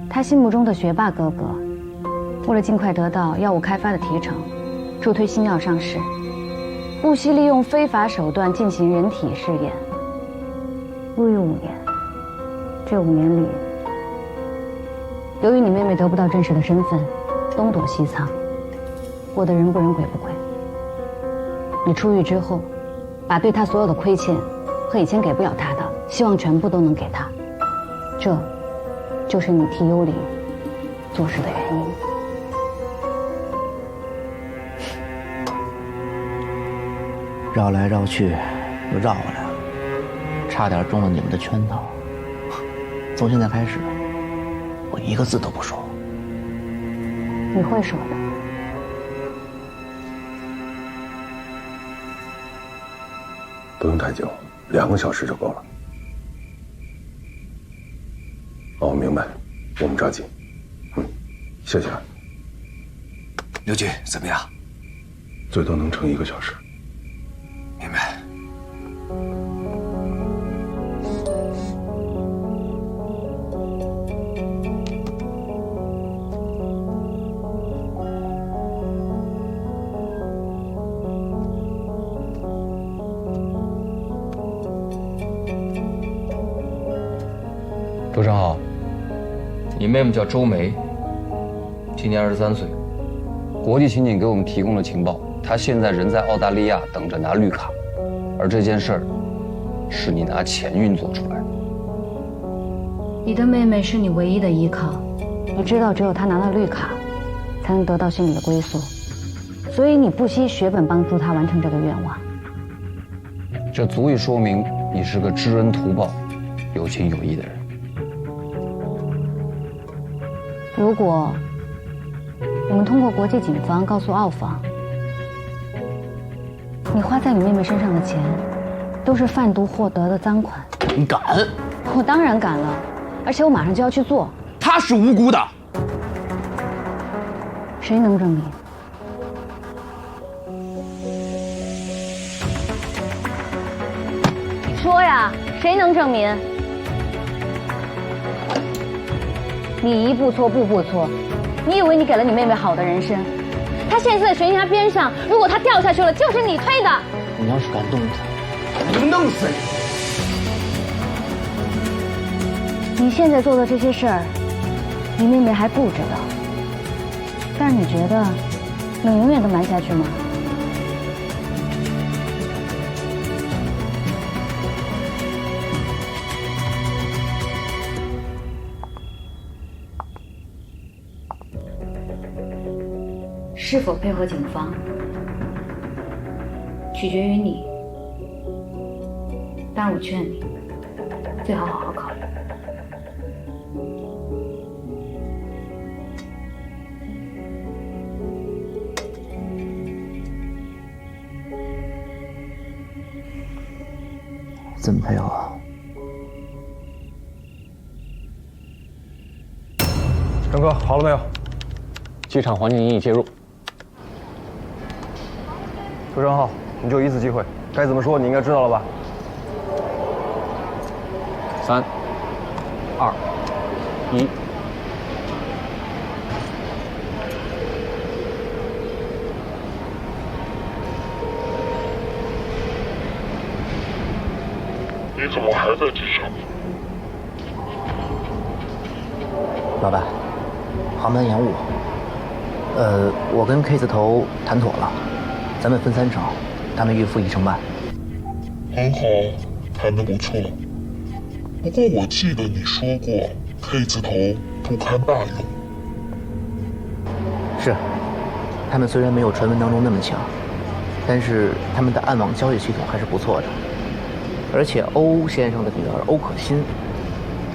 Speaker 2: 她心目中的学霸哥哥，为了尽快得到药物开发的提成，助推新药上市，不惜利用非法手段进行人体试验。入狱5年，这5年里，由于你妹妹得不到正式的身份，东躲西藏，过得人不人鬼不鬼。你出狱之后，把对她所有的亏欠和以前给不了她的，希望全部都能给她。这，就是你替幽灵做事的原因。
Speaker 5: 绕来绕去，又绕回来了，差点中了你们的圈套。从现在开始，我一个字都不说。
Speaker 2: 你会说的。
Speaker 13: 不用太久，2个小时就够了。哦，明白，我们抓紧。谢谢。
Speaker 10: 刘局怎么样？
Speaker 13: 最多能撑1个小时。
Speaker 10: 明白。
Speaker 1: 周长浩，你妹妹叫周梅，今年23岁。国际刑警给我们提供了情报，她现在人在澳大利亚等着拿绿卡，而这件事儿是你拿钱运作出来的。
Speaker 2: 你的妹妹是你唯一的依靠，你知道只有她拿了绿卡，才能得到心里的归宿，所以你不惜血本帮助她完成这个愿望。
Speaker 1: 这足以说明你是个知恩图报、有情有义的人。
Speaker 2: 如果我们通过国际警方告诉澳方，你花在你妹妹身上的钱都是贩毒获得的赃款，
Speaker 5: 你敢？
Speaker 2: 我当然敢了，而且我马上就要去做。
Speaker 5: 她是无辜的，
Speaker 2: 谁能证明？说呀，谁能证明？你一步错步步错，你以为你给了你妹妹好的人生，她现在在悬崖边上，如果她掉下去了，就是你推的。
Speaker 5: 你要是敢动她，我就弄死你！
Speaker 2: 你现在做的这些事儿，你妹妹还不知道，但是你觉得能永远都瞒下去吗？是否配合警方，取决于你。但我劝你，最好好好考虑。
Speaker 5: 怎么配合？
Speaker 11: 陈哥，好了没有？机场环境引你介入。周正浩，你就一次机会，该怎么说你应该知道了吧？
Speaker 1: 3、2、1。
Speaker 14: 你怎么还在机场？
Speaker 5: 老板，航班延误。我跟 K 字头谈妥了，咱们分3成，他们预付1成半。
Speaker 14: 很好，谈得不错。不过我记得你说过 ，K 字头不堪大用。
Speaker 5: 是，他们虽然没有传闻当中那么强，但是他们的暗网交易系统还是不错的。而且欧先生的女儿欧可欣，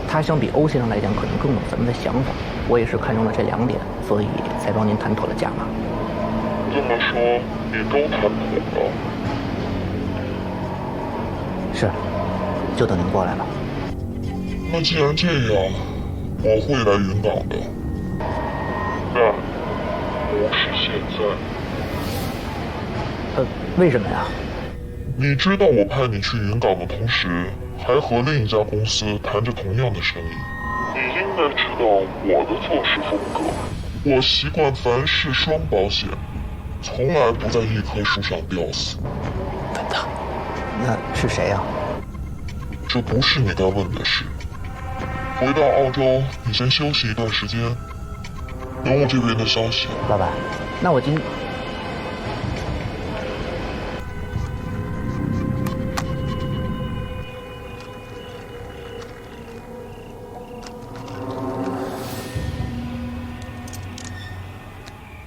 Speaker 5: 她相比欧先生来讲，可能更懂咱们的想法。我也是看中了这2点，所以才帮您谈妥了价码。
Speaker 14: 这么说，你都谈妥了？
Speaker 5: 是，就等您过来了。
Speaker 14: 那既然这样，我会来云港的，但不是现在。
Speaker 5: 为什么呀？
Speaker 14: 你知道我派你去云港的同时，还和另一家公司谈着同样的生意。你应该知道我的做事风格，我习惯凡事双保险，从来不在一棵树上吊死。
Speaker 5: 笨蛋，那是谁呀？
Speaker 14: 这不是你该问的事。回到澳洲，你先休息一段时间，等我这边的消息。
Speaker 5: 老板，那我今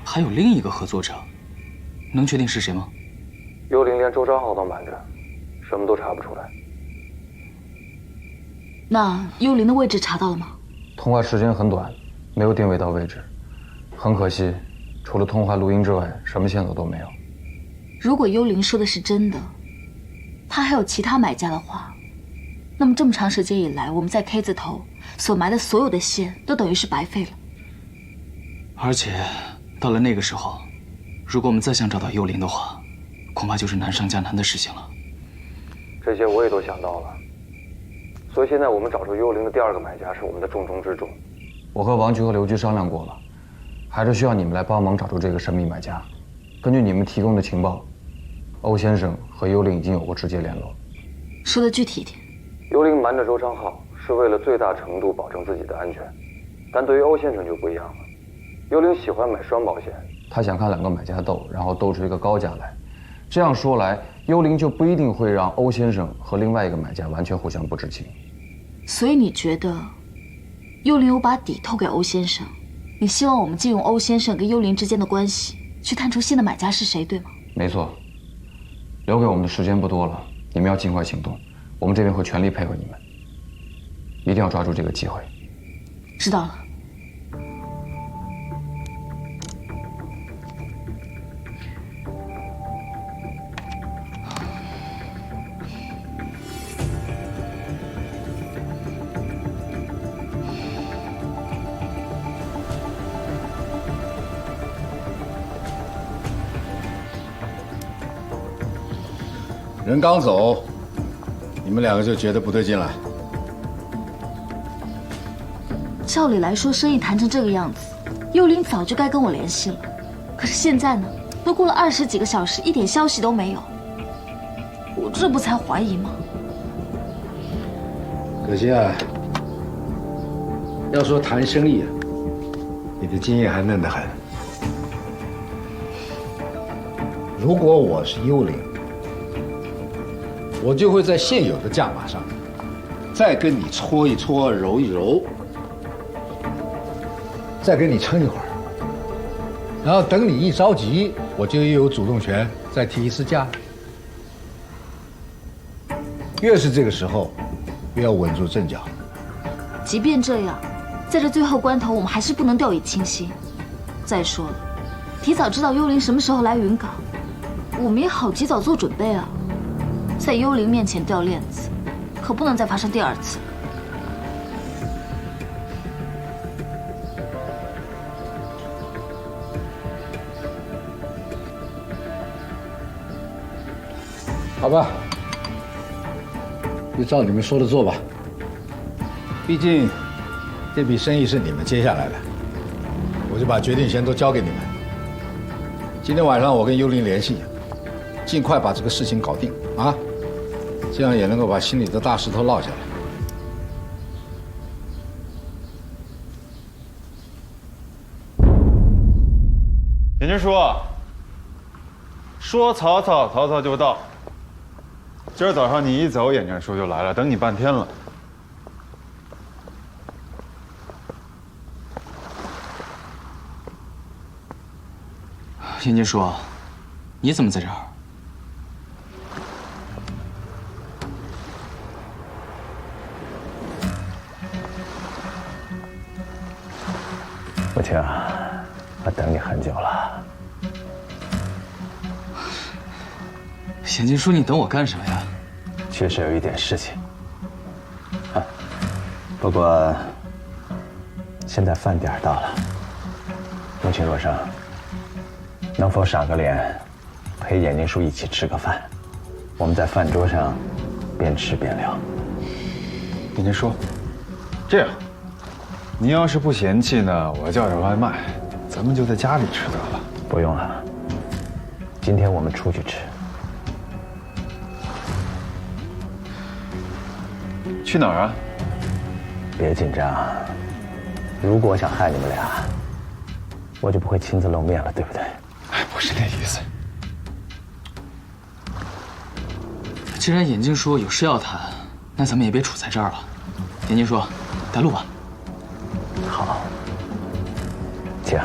Speaker 6: 还有另一个合作者，能确定是谁吗？
Speaker 1: 幽灵连周章浩都瞒着，什么都查不出来。
Speaker 9: 那幽灵的位置查到了吗？
Speaker 1: 通话时间很短，没有定位到位置。很可惜，除了通话录音之外，什么线索都没有。
Speaker 9: 如果幽灵说的是真的，他还有其他买家的话，那么这么长时间以来，我们在 K 字头所埋的所有的线，都等于是白费了。
Speaker 6: 而且到了那个时候，如果我们再想找到幽灵的话，恐怕就是难上加难的事情了。
Speaker 1: 这些我也都想到了，所以现在我们找出幽灵的第2个买家是我们的重中之重。我和王局和刘局商量过了，还是需要你们来帮忙找出这个神秘买家。根据你们提供的情报，欧先生和幽灵已经有过直接联络。
Speaker 9: 说的具体一点。
Speaker 1: 幽灵瞒着周昌浩是为了最大程度保证自己的安全，但对于欧先生就不一样了。幽灵喜欢买双保险，他想看2个买家斗，然后斗出一个高价来。这样说来，幽灵就不一定会让欧先生和另外一个买家完全互相不知情。
Speaker 9: 所以你觉得幽灵有把底透给欧先生？你希望我们借用欧先生跟幽灵之间的关系，去探出新的买家是谁，对吗？
Speaker 1: 没错。留给我们的时间不多了，你们要尽快行动，我们这边会全力配合你们，一定要抓住这个机会。
Speaker 9: 知道了。
Speaker 4: 人刚走，你们2个就觉得不对劲了。
Speaker 9: 照理来说，生意谈成这个样子，幽灵早就该跟我联系了。可是现在呢，都过了20几个小时，一点消息都没有。我这不才怀疑吗？
Speaker 4: 可惜啊，要说谈生意啊，你的经验还嫩得很。如果我是幽灵，我就会在现有的价码上，再跟你搓一搓、揉一揉，再跟你撑一会儿，然后等你一着急，我就又有主动权再提一次价。越是这个时候，越要稳住阵脚。
Speaker 9: 即便这样，在这最后关头，我们还是不能掉以轻心。再说了，提早知道幽灵什么时候来云港，我们也好及早做准备啊。在幽灵面前掉链子，可不能再发生第2次。
Speaker 4: 好吧，就照你们说的做吧。毕竟这笔生意是你们接下来的，我就把决定权都交给你们。今天晚上我跟幽灵联系，尽快把这个事情搞定啊，这样也能够把心里的大石头落下来。
Speaker 7: 严军叔，说曹操，曹操就到。今儿早上你一走，眼镜叔就来了，等你半天了。
Speaker 6: 严军叔，你怎么在这儿？
Speaker 3: 母亲啊，我等你很久了。
Speaker 6: 严军叔，你等我干什么呀？
Speaker 3: 确实有一点事情。啊，不过现在饭点到了，母亲若生，能否赏个脸，陪眼镜叔一起吃个饭？我们在饭桌上边吃边聊。
Speaker 7: 眼镜叔，这样，您要是不嫌弃呢，我叫点外卖，咱们就在家里吃得了。
Speaker 3: 不用了，今天我们出去吃。
Speaker 7: 去哪儿啊？
Speaker 3: 别紧张，如果我想害你们俩，我就不会亲自露面了，对不对？
Speaker 7: 哎，不是那意思。
Speaker 6: 既然眼镜叔有事要谈，那咱们也别杵在这儿了。眼镜叔，带路吧。
Speaker 3: 好，请。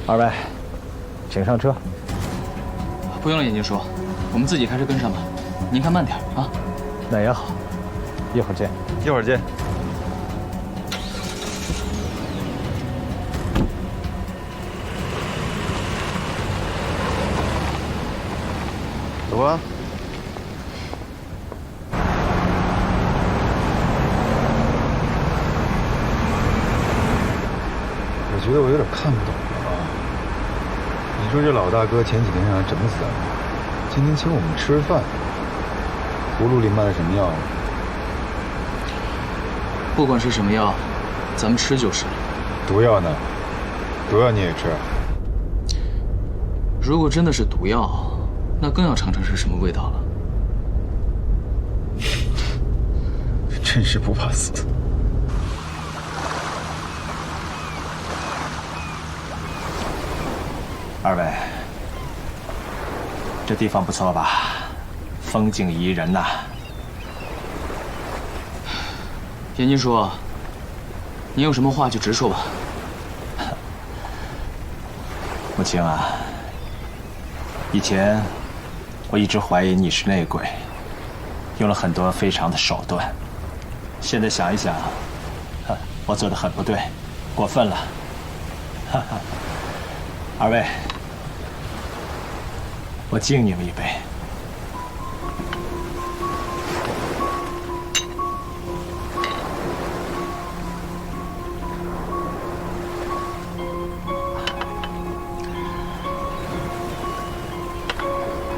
Speaker 3: 二位，请上车。
Speaker 6: 不用了，眼镜叔，我们自己开车跟上吧。您看慢点啊。
Speaker 3: 那也好，一会儿见。
Speaker 7: 一会儿见。走吧。
Speaker 15: 我觉得我有点看不懂了啊！你说这老大哥前几天让人整死了，今天请我们吃饭，葫芦里卖的什么药啊？
Speaker 6: 不管是什么药，咱们吃就是了。
Speaker 15: 毒药呢？毒药你也吃？
Speaker 6: 如果真的是毒药，那更要尝尝是什么味道了。
Speaker 15: 真是不怕死。
Speaker 3: 二位，这地方不错吧？风景宜人呐。
Speaker 6: 严金叔，你有什么话就直说吧。
Speaker 3: 母亲啊，以前我一直怀疑你是内鬼，用了很多非常的手段。现在想一想，我做的很不对，过分了。二位，我敬你们一杯。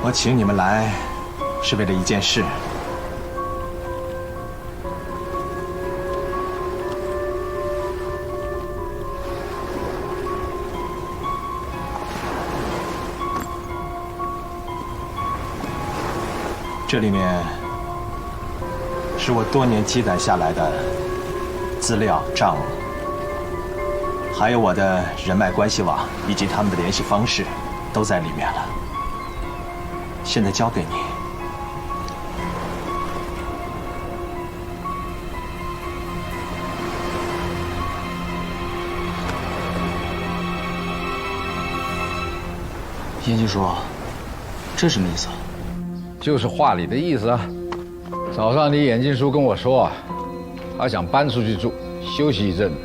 Speaker 3: 我请你们来，是为了一件事。这里面是我多年积攒下来的资料账目，还有我的人脉关系网以及他们的联系方式，都在里面了。现在交给你。
Speaker 6: 严金叔，这什么意思？
Speaker 4: 就是话里的意思啊。早上你眼镜叔跟我说啊，他想搬出去住，休息一阵子。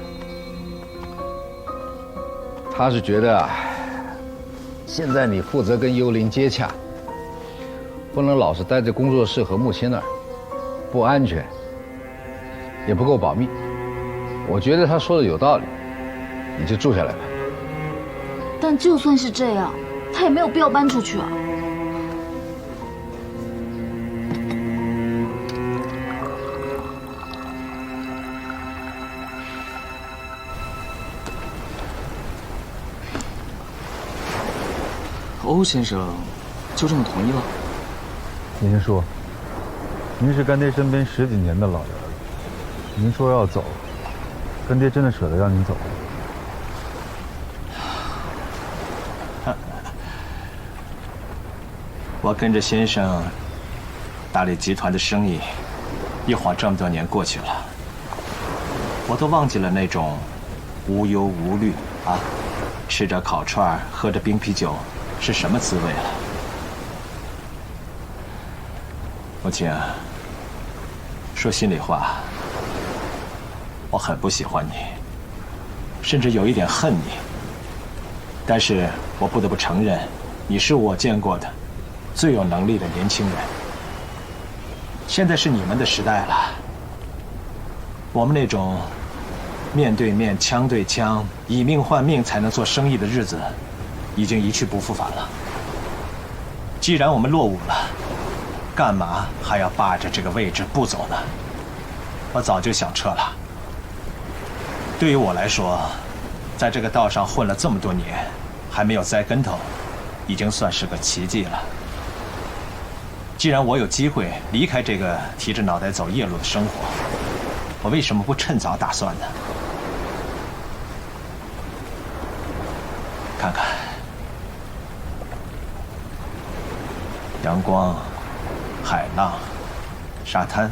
Speaker 4: 他是觉得啊，现在你负责跟幽灵接洽，不能老是待在工作室和木青那儿，不安全，也不够保密。我觉得他说的有道理，你就住下来吧。
Speaker 2: 但
Speaker 9: 就算是这样，他也没有必要搬出去啊。
Speaker 6: 欧先生就这么同意了？
Speaker 15: 您说，您是干爹身边10几年的老人了，您说要走，干爹真的舍得让您走吗？
Speaker 3: 我跟着先生打理集团的生意，一晃这么多年过去了，我都忘记了那种无忧无虑啊，吃着烤串，喝着冰啤酒是什么滋味了。母亲啊，说心里话，我很不喜欢你，甚至有一点恨你。但是我不得不承认，你是我见过的最有能力的年轻人。现在是你们的时代了，我们那种面对面、枪对枪、以命换命才能做生意的日子，已经一去不复返了。既然我们落伍了，干嘛还要霸着这个位置不走呢？我早就想撤了。对于我来说，在这个道上混了这么多年，还没有栽跟头，已经算是个奇迹了。既然我有机会离开这个提着脑袋走夜路的生活，我为什么不趁早打算呢？看看，阳光、海浪、沙滩，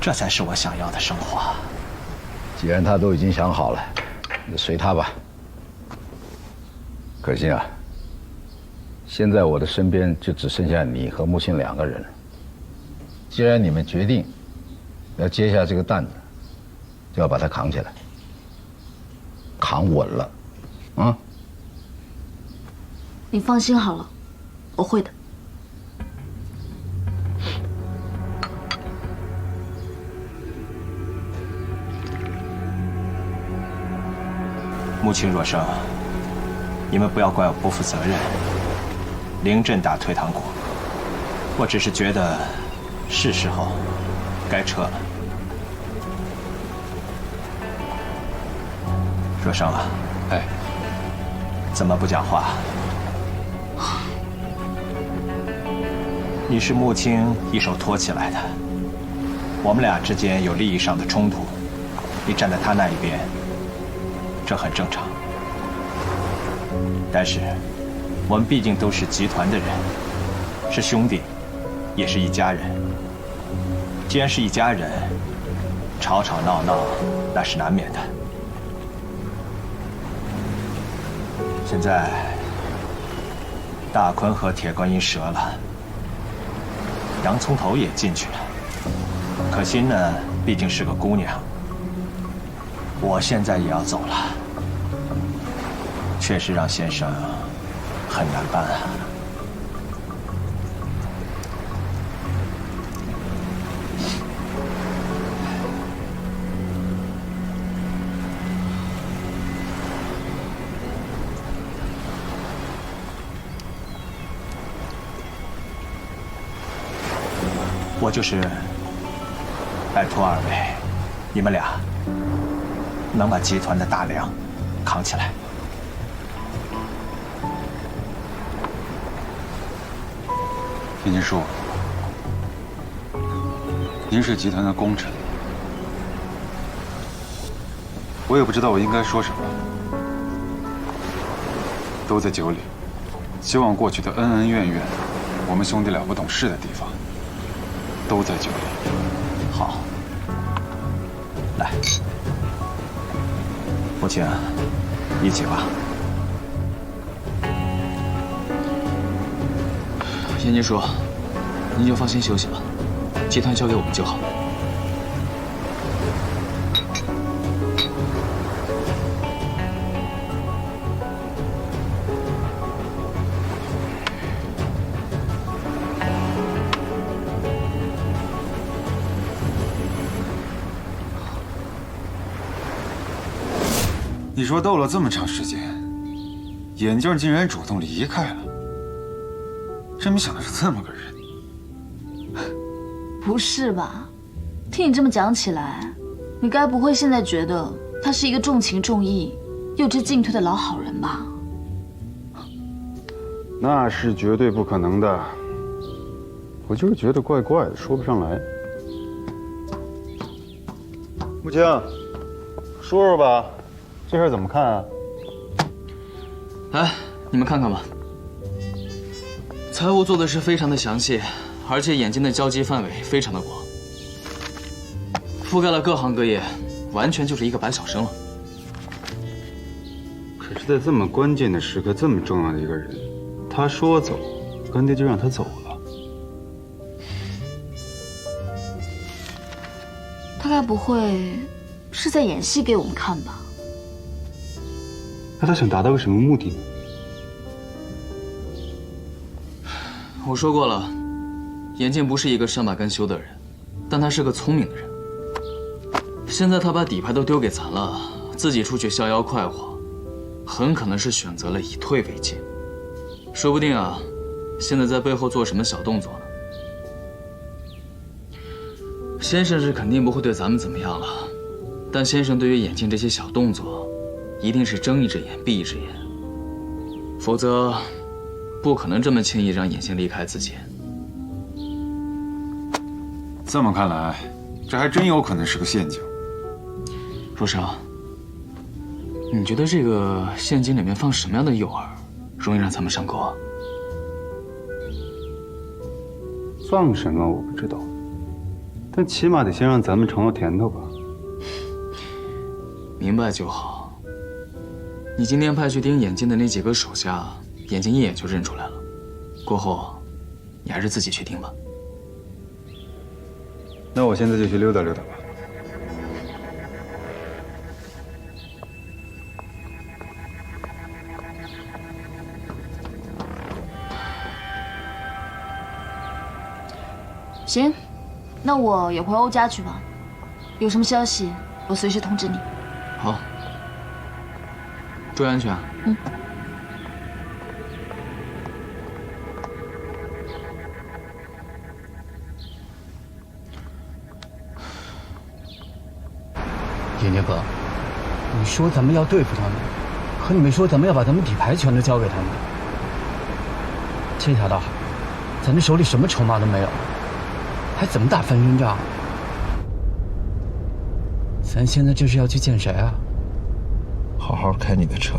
Speaker 3: 这才是我想要的生活。
Speaker 4: 既然他都已经想好了，就随他吧。可心啊，现在我的身边就只剩下你和木青2个人。既然你们决定要接下这个担子，就要把它扛起来，扛稳了，啊！
Speaker 9: 你放心好了，我会的。
Speaker 3: 木青若生，你们不要怪我不负责任，临阵打退堂鼓。我只是觉得是时候该撤了。若生啊，
Speaker 1: 哎，
Speaker 3: 怎么不讲话？你是木青一手托起来的，我们俩之间有利益上的冲突，你站在他那一边，这很正常。但是，我们毕竟都是集团的人，是兄弟，也是一家人。既然是一家人，吵吵闹闹那是难免的。现在，大坤和铁观音折了，洋葱头也进去了。可心呢，毕竟是个姑娘，我现在也要走了，确实让先生很难办啊。我就是拜托2位，你们俩能把集团的大梁扛起来。
Speaker 15: 天津叔，您是集团的功臣，我也不知道我应该说什么。都在酒里，希望过去的恩恩怨怨，我们兄弟俩不懂事的地方，都在酒里。
Speaker 3: 好，来，母亲，一起吧。
Speaker 6: 燕京叔，您就放心休息吧，集团交给我们就好。
Speaker 15: 你说斗了这么长时间，眼镜竟然主动离开了，真没想到是这么个人。
Speaker 9: 不是吧？听你这么讲起来，你该不会现在觉得他是一个重情重义、又知进退的老好人吧？
Speaker 15: 那是绝对不可能的。我就是觉得怪怪的，说不上来。穆青，说说吧，这事儿怎么看啊？
Speaker 6: 来，你们看看吧。财务做的是非常的详细，而且眼睛的交集范围非常的广，覆盖了各行各业，完全就是一个白小生了。
Speaker 15: 可是，在这么关键的时刻，这么重要的一个人，他说走，干爹就让他走了。
Speaker 9: 他该不会是在演戏给我们看吧？
Speaker 15: 那他想达到个什么目的呢？
Speaker 6: 我说过了，眼镜不是一个善罢甘休的人，但他是个聪明的人。现在他把底牌都丢给咱了，自己出去逍遥快活，很可能是选择了以退为进。说不定啊，现在在背后做什么小动作呢？先生是肯定不会对咱们怎么样了，但先生对于眼镜这些小动作，一定是睁一只眼闭一只眼，否则不可能这么轻易让眼镜离开自己。
Speaker 15: 这么看来，这还真有可能是个陷阱。
Speaker 6: 若生，你觉得这个陷阱里面放什么样的诱饵，容易让咱们上钩啊？
Speaker 15: 放什么我不知道，但起码得先让咱们尝到甜头吧。
Speaker 6: 明白就好。你今天派去盯眼镜的那几个手下，眼镜一眼就认出来了。过后，你还是自己去盯吧。
Speaker 15: 那我现在就去溜达溜达吧。
Speaker 9: 行，那我也回欧家去吧。有什么消息，我随时通知你。
Speaker 6: 好，注意安全。
Speaker 9: 嗯。
Speaker 16: 眼镜哥，你说咱们要对付他们，可你没说咱们要把咱们底牌全都交给他们。这条倒好，咱这手里什么筹码都没有，还怎么打分身仗？咱现在这是要去见谁啊？
Speaker 3: 好好开你的车。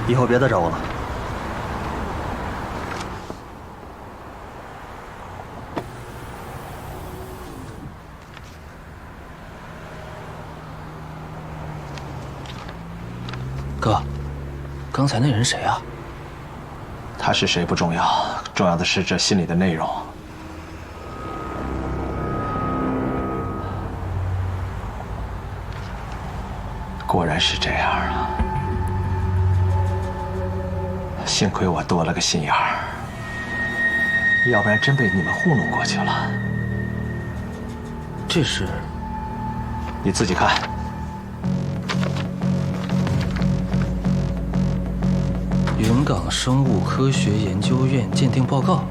Speaker 12: 以后别再找我了。
Speaker 3: 哥，刚才那人谁啊？他是谁不重要，重要的是这信里的内容。果然是这样啊！幸亏我多了个心眼儿，要不然真被你们糊弄过去了。这是？你自己看。
Speaker 17: 云港生物科学研究院鉴定报告，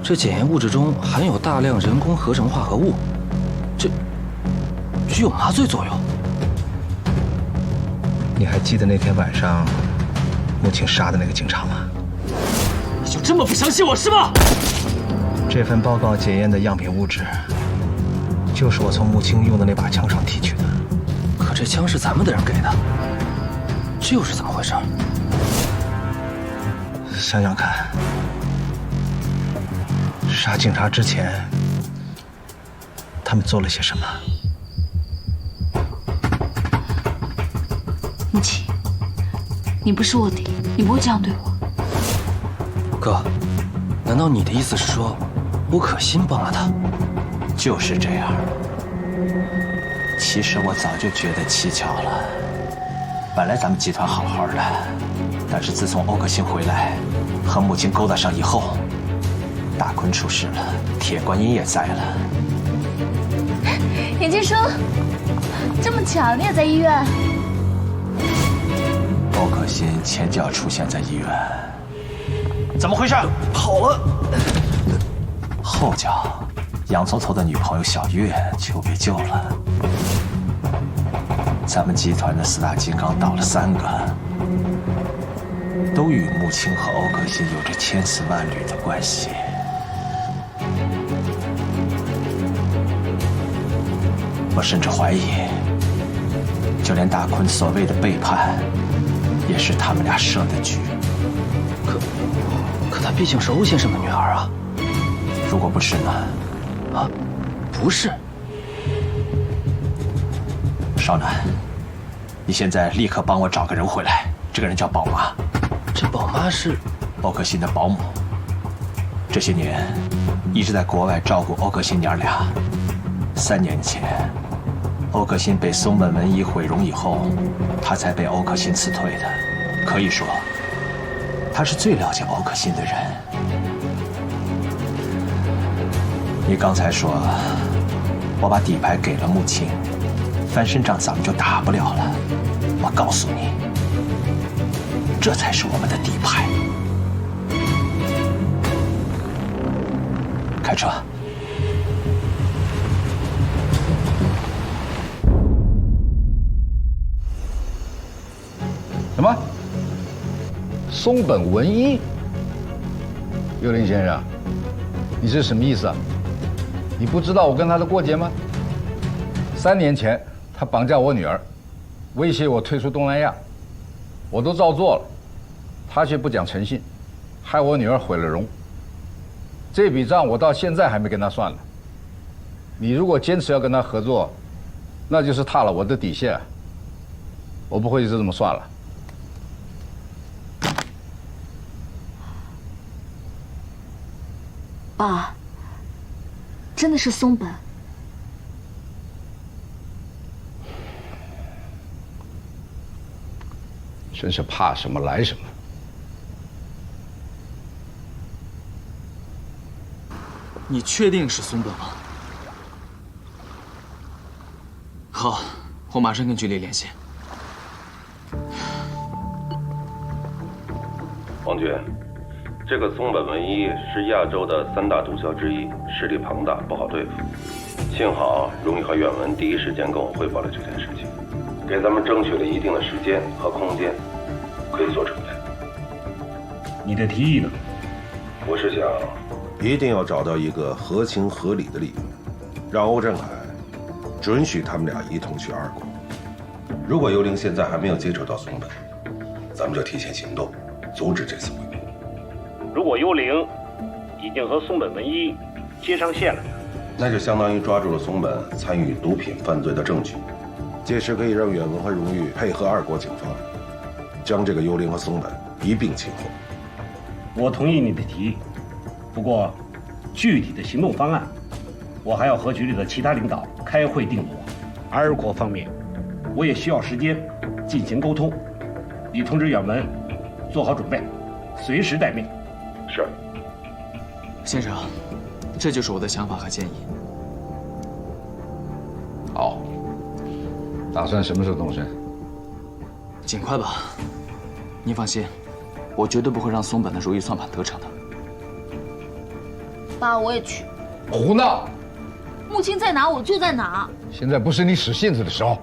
Speaker 17: 这检验物质中含有大量人工合成化合物，这具有麻醉作用。
Speaker 3: 你还记得那天晚上穆青杀的那个警察吗？
Speaker 6: 你就这么不相信我是吗？
Speaker 3: 这份报告检验的样品物质，就是我从穆青用的那把枪上提取的。
Speaker 17: 可这枪是咱们的人给的，这又是怎么回事？
Speaker 3: 想想看，杀警察之前，他们做了些什么？
Speaker 9: 穆青，你不是卧底，你不会这样对我。
Speaker 17: 哥，难道你的意思是说，吴可欣帮了他？
Speaker 3: 就是这样。其实我早就觉得蹊跷了。本来咱们集团好好的，但是自从欧克星回来，和母亲勾搭上以后，大坤出事了，铁观音也在了。
Speaker 9: 眼镜叔，这么巧，你也在医院？
Speaker 3: 欧克星前脚出现在医院，
Speaker 17: 怎么回事？跑了。
Speaker 3: 后脚，洋葱头的女朋友小月就被救了。咱们集团的4大金刚倒了3个，都与穆青和欧克星有着千丝万缕的关系。我甚至怀疑，就连大坤所谓的背叛，也是他们俩设的局。
Speaker 17: 可她毕竟是欧先生的女儿啊。
Speaker 3: 如果不是呢？
Speaker 17: 啊，不是。
Speaker 3: 少南，你现在立刻帮我找个人回来。这个人叫宝妈。
Speaker 17: 这宝妈是
Speaker 3: 欧克星的保姆，这些年一直在国外照顾欧克星娘俩。3年前，欧克星被松本文一毁容以后，他才被欧克星辞退的。可以说，他是最了解欧克星的人。你刚才说，我把底牌给了穆青，翻身仗咱们就打不了了。我告诉你，这才是我们的底牌。开车。
Speaker 4: 什么？松本文一？幽灵先生，你这是什么意思啊？你不知道我跟他的过节吗？3年前，他绑架我女儿，威胁我退出东南亚，我都照做了，他却不讲诚信，害我女儿毁了容。这笔账我到现在还没跟他算呢。你如果坚持要跟他合作，那就是踏了我的底线，我不会就这么算了。
Speaker 9: 爸，真的是松本。
Speaker 4: 真是怕什么来什么。
Speaker 6: 你确定是松本吗？好，我马上跟局里联系。
Speaker 13: 王局，这个松本文一是亚洲的3大毒枭之一，势力庞大，不好对付。幸好荣誉和远文第一时间跟我汇报了这件事情，给咱们争取了一定的时间和空间，可以做准备。
Speaker 18: 你的提议呢？
Speaker 13: 我是想，一定要找到一个合情合理的理由，让欧振海准许他们俩一同去2国。如果幽灵现在还没有接触到松本，咱们就提前行动，阻止这次会面。
Speaker 18: 如果幽灵已经和松本文一接上线了，
Speaker 13: 那就相当于抓住了松本参与毒品犯罪的证据，届时可以让远文和荣誉配合2国警方，将这个幽灵和松本一并擒获。
Speaker 18: 我同意你的提议，不过具体的行动方案，我还要和局里的其他领导开会定夺。2国方面，我也需要时间进行沟通。你通知远文做好准备，随时待命。
Speaker 13: 是。
Speaker 6: 先生，这就是我的想法和建议。
Speaker 4: 好，打算什么时候动身？
Speaker 6: 尽快吧。您放心，我绝对不会让松本的如意算盘得逞的。
Speaker 9: 爸，我也去。
Speaker 4: 胡闹！
Speaker 9: 穆青在哪我就在哪。
Speaker 4: 现在不是你使性子的时候。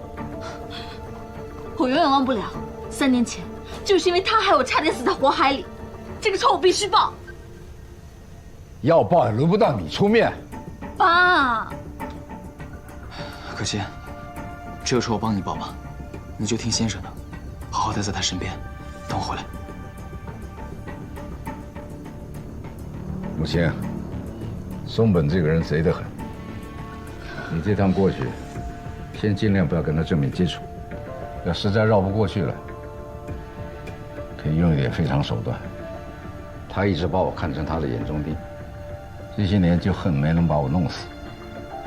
Speaker 9: 我永远忘不了，3年前就是因为他害我差点死在火海里，这个仇我必须报。
Speaker 4: 要报也轮不到你出面。
Speaker 9: 爸，
Speaker 6: 可惜，只有仇我帮你报吧，你就听先生的，好好待在他身边，等我回来。
Speaker 4: 母亲，松本这个人贼得很，你这趟过去，先尽量不要跟他正面接触，要实在绕不过去了，可以用一点非常手段。他一直把我看成他的眼中钉，这些年就恨没能把我弄死。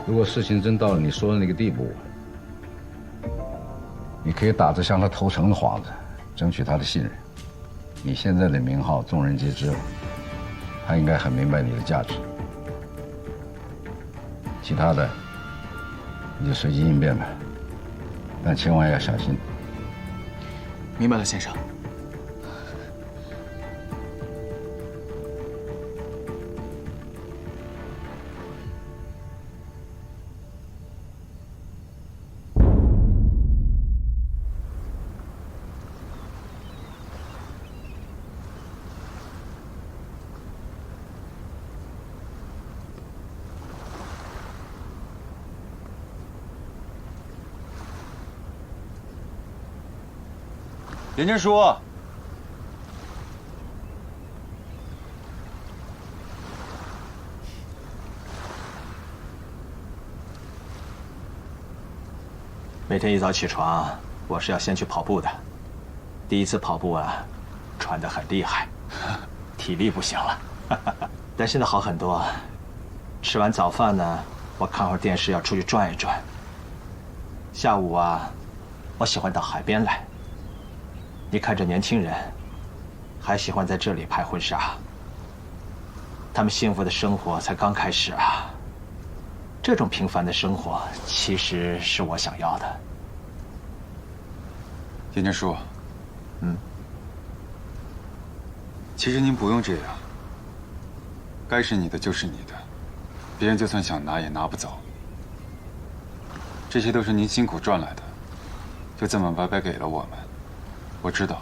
Speaker 4: 如果事情真到了你说的那个地步，你可以打着向他投诚的幌子，争取他的信任。你现在的名号众人皆知了，他应该很明白你的价值。其他的，你就随机应变吧，但千万要小心。
Speaker 6: 明白了，先生。
Speaker 7: 严经书，
Speaker 12: 每天一早起床，我是要先去跑步的。第一次跑步啊，喘得很厉害，体力不行了。但现在好很多。吃完早饭呢，我看会儿电视，要出去转一转。下午啊，我喜欢到海边来。你看这年轻人，还喜欢在这里拍婚纱。他们幸福的生活才刚开始啊。这种平凡的生活，其实是我想要的。
Speaker 15: 严经书，其实您不用这样。该是你的就是你的，别人就算想拿也拿不走。这些都是您辛苦赚来的，就这么白白给了我们。我知道，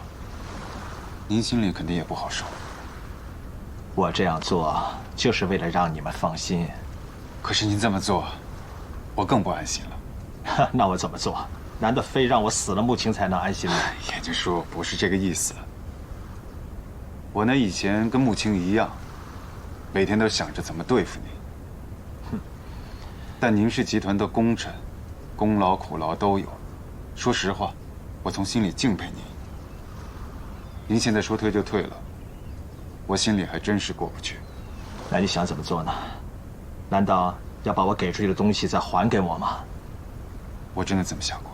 Speaker 15: 您心里肯定也不好受。
Speaker 12: 我这样做就是为了让你们放心。
Speaker 15: 可是您这么做，我更不安心了。
Speaker 12: 那我怎么做？难道非让我死了穆青才能安心吗？
Speaker 15: 严经书，不是这个意思。我呢，以前跟穆青一样，每天都想着怎么对付你。但您是集团的功臣，功劳苦劳都有。说实话，我从心里敬佩您。您现在说退就退了，我心里还真是过不去。
Speaker 12: 那你想怎么做呢？难道要把我给出去的东西再还给我吗？
Speaker 15: 我真的这么想过。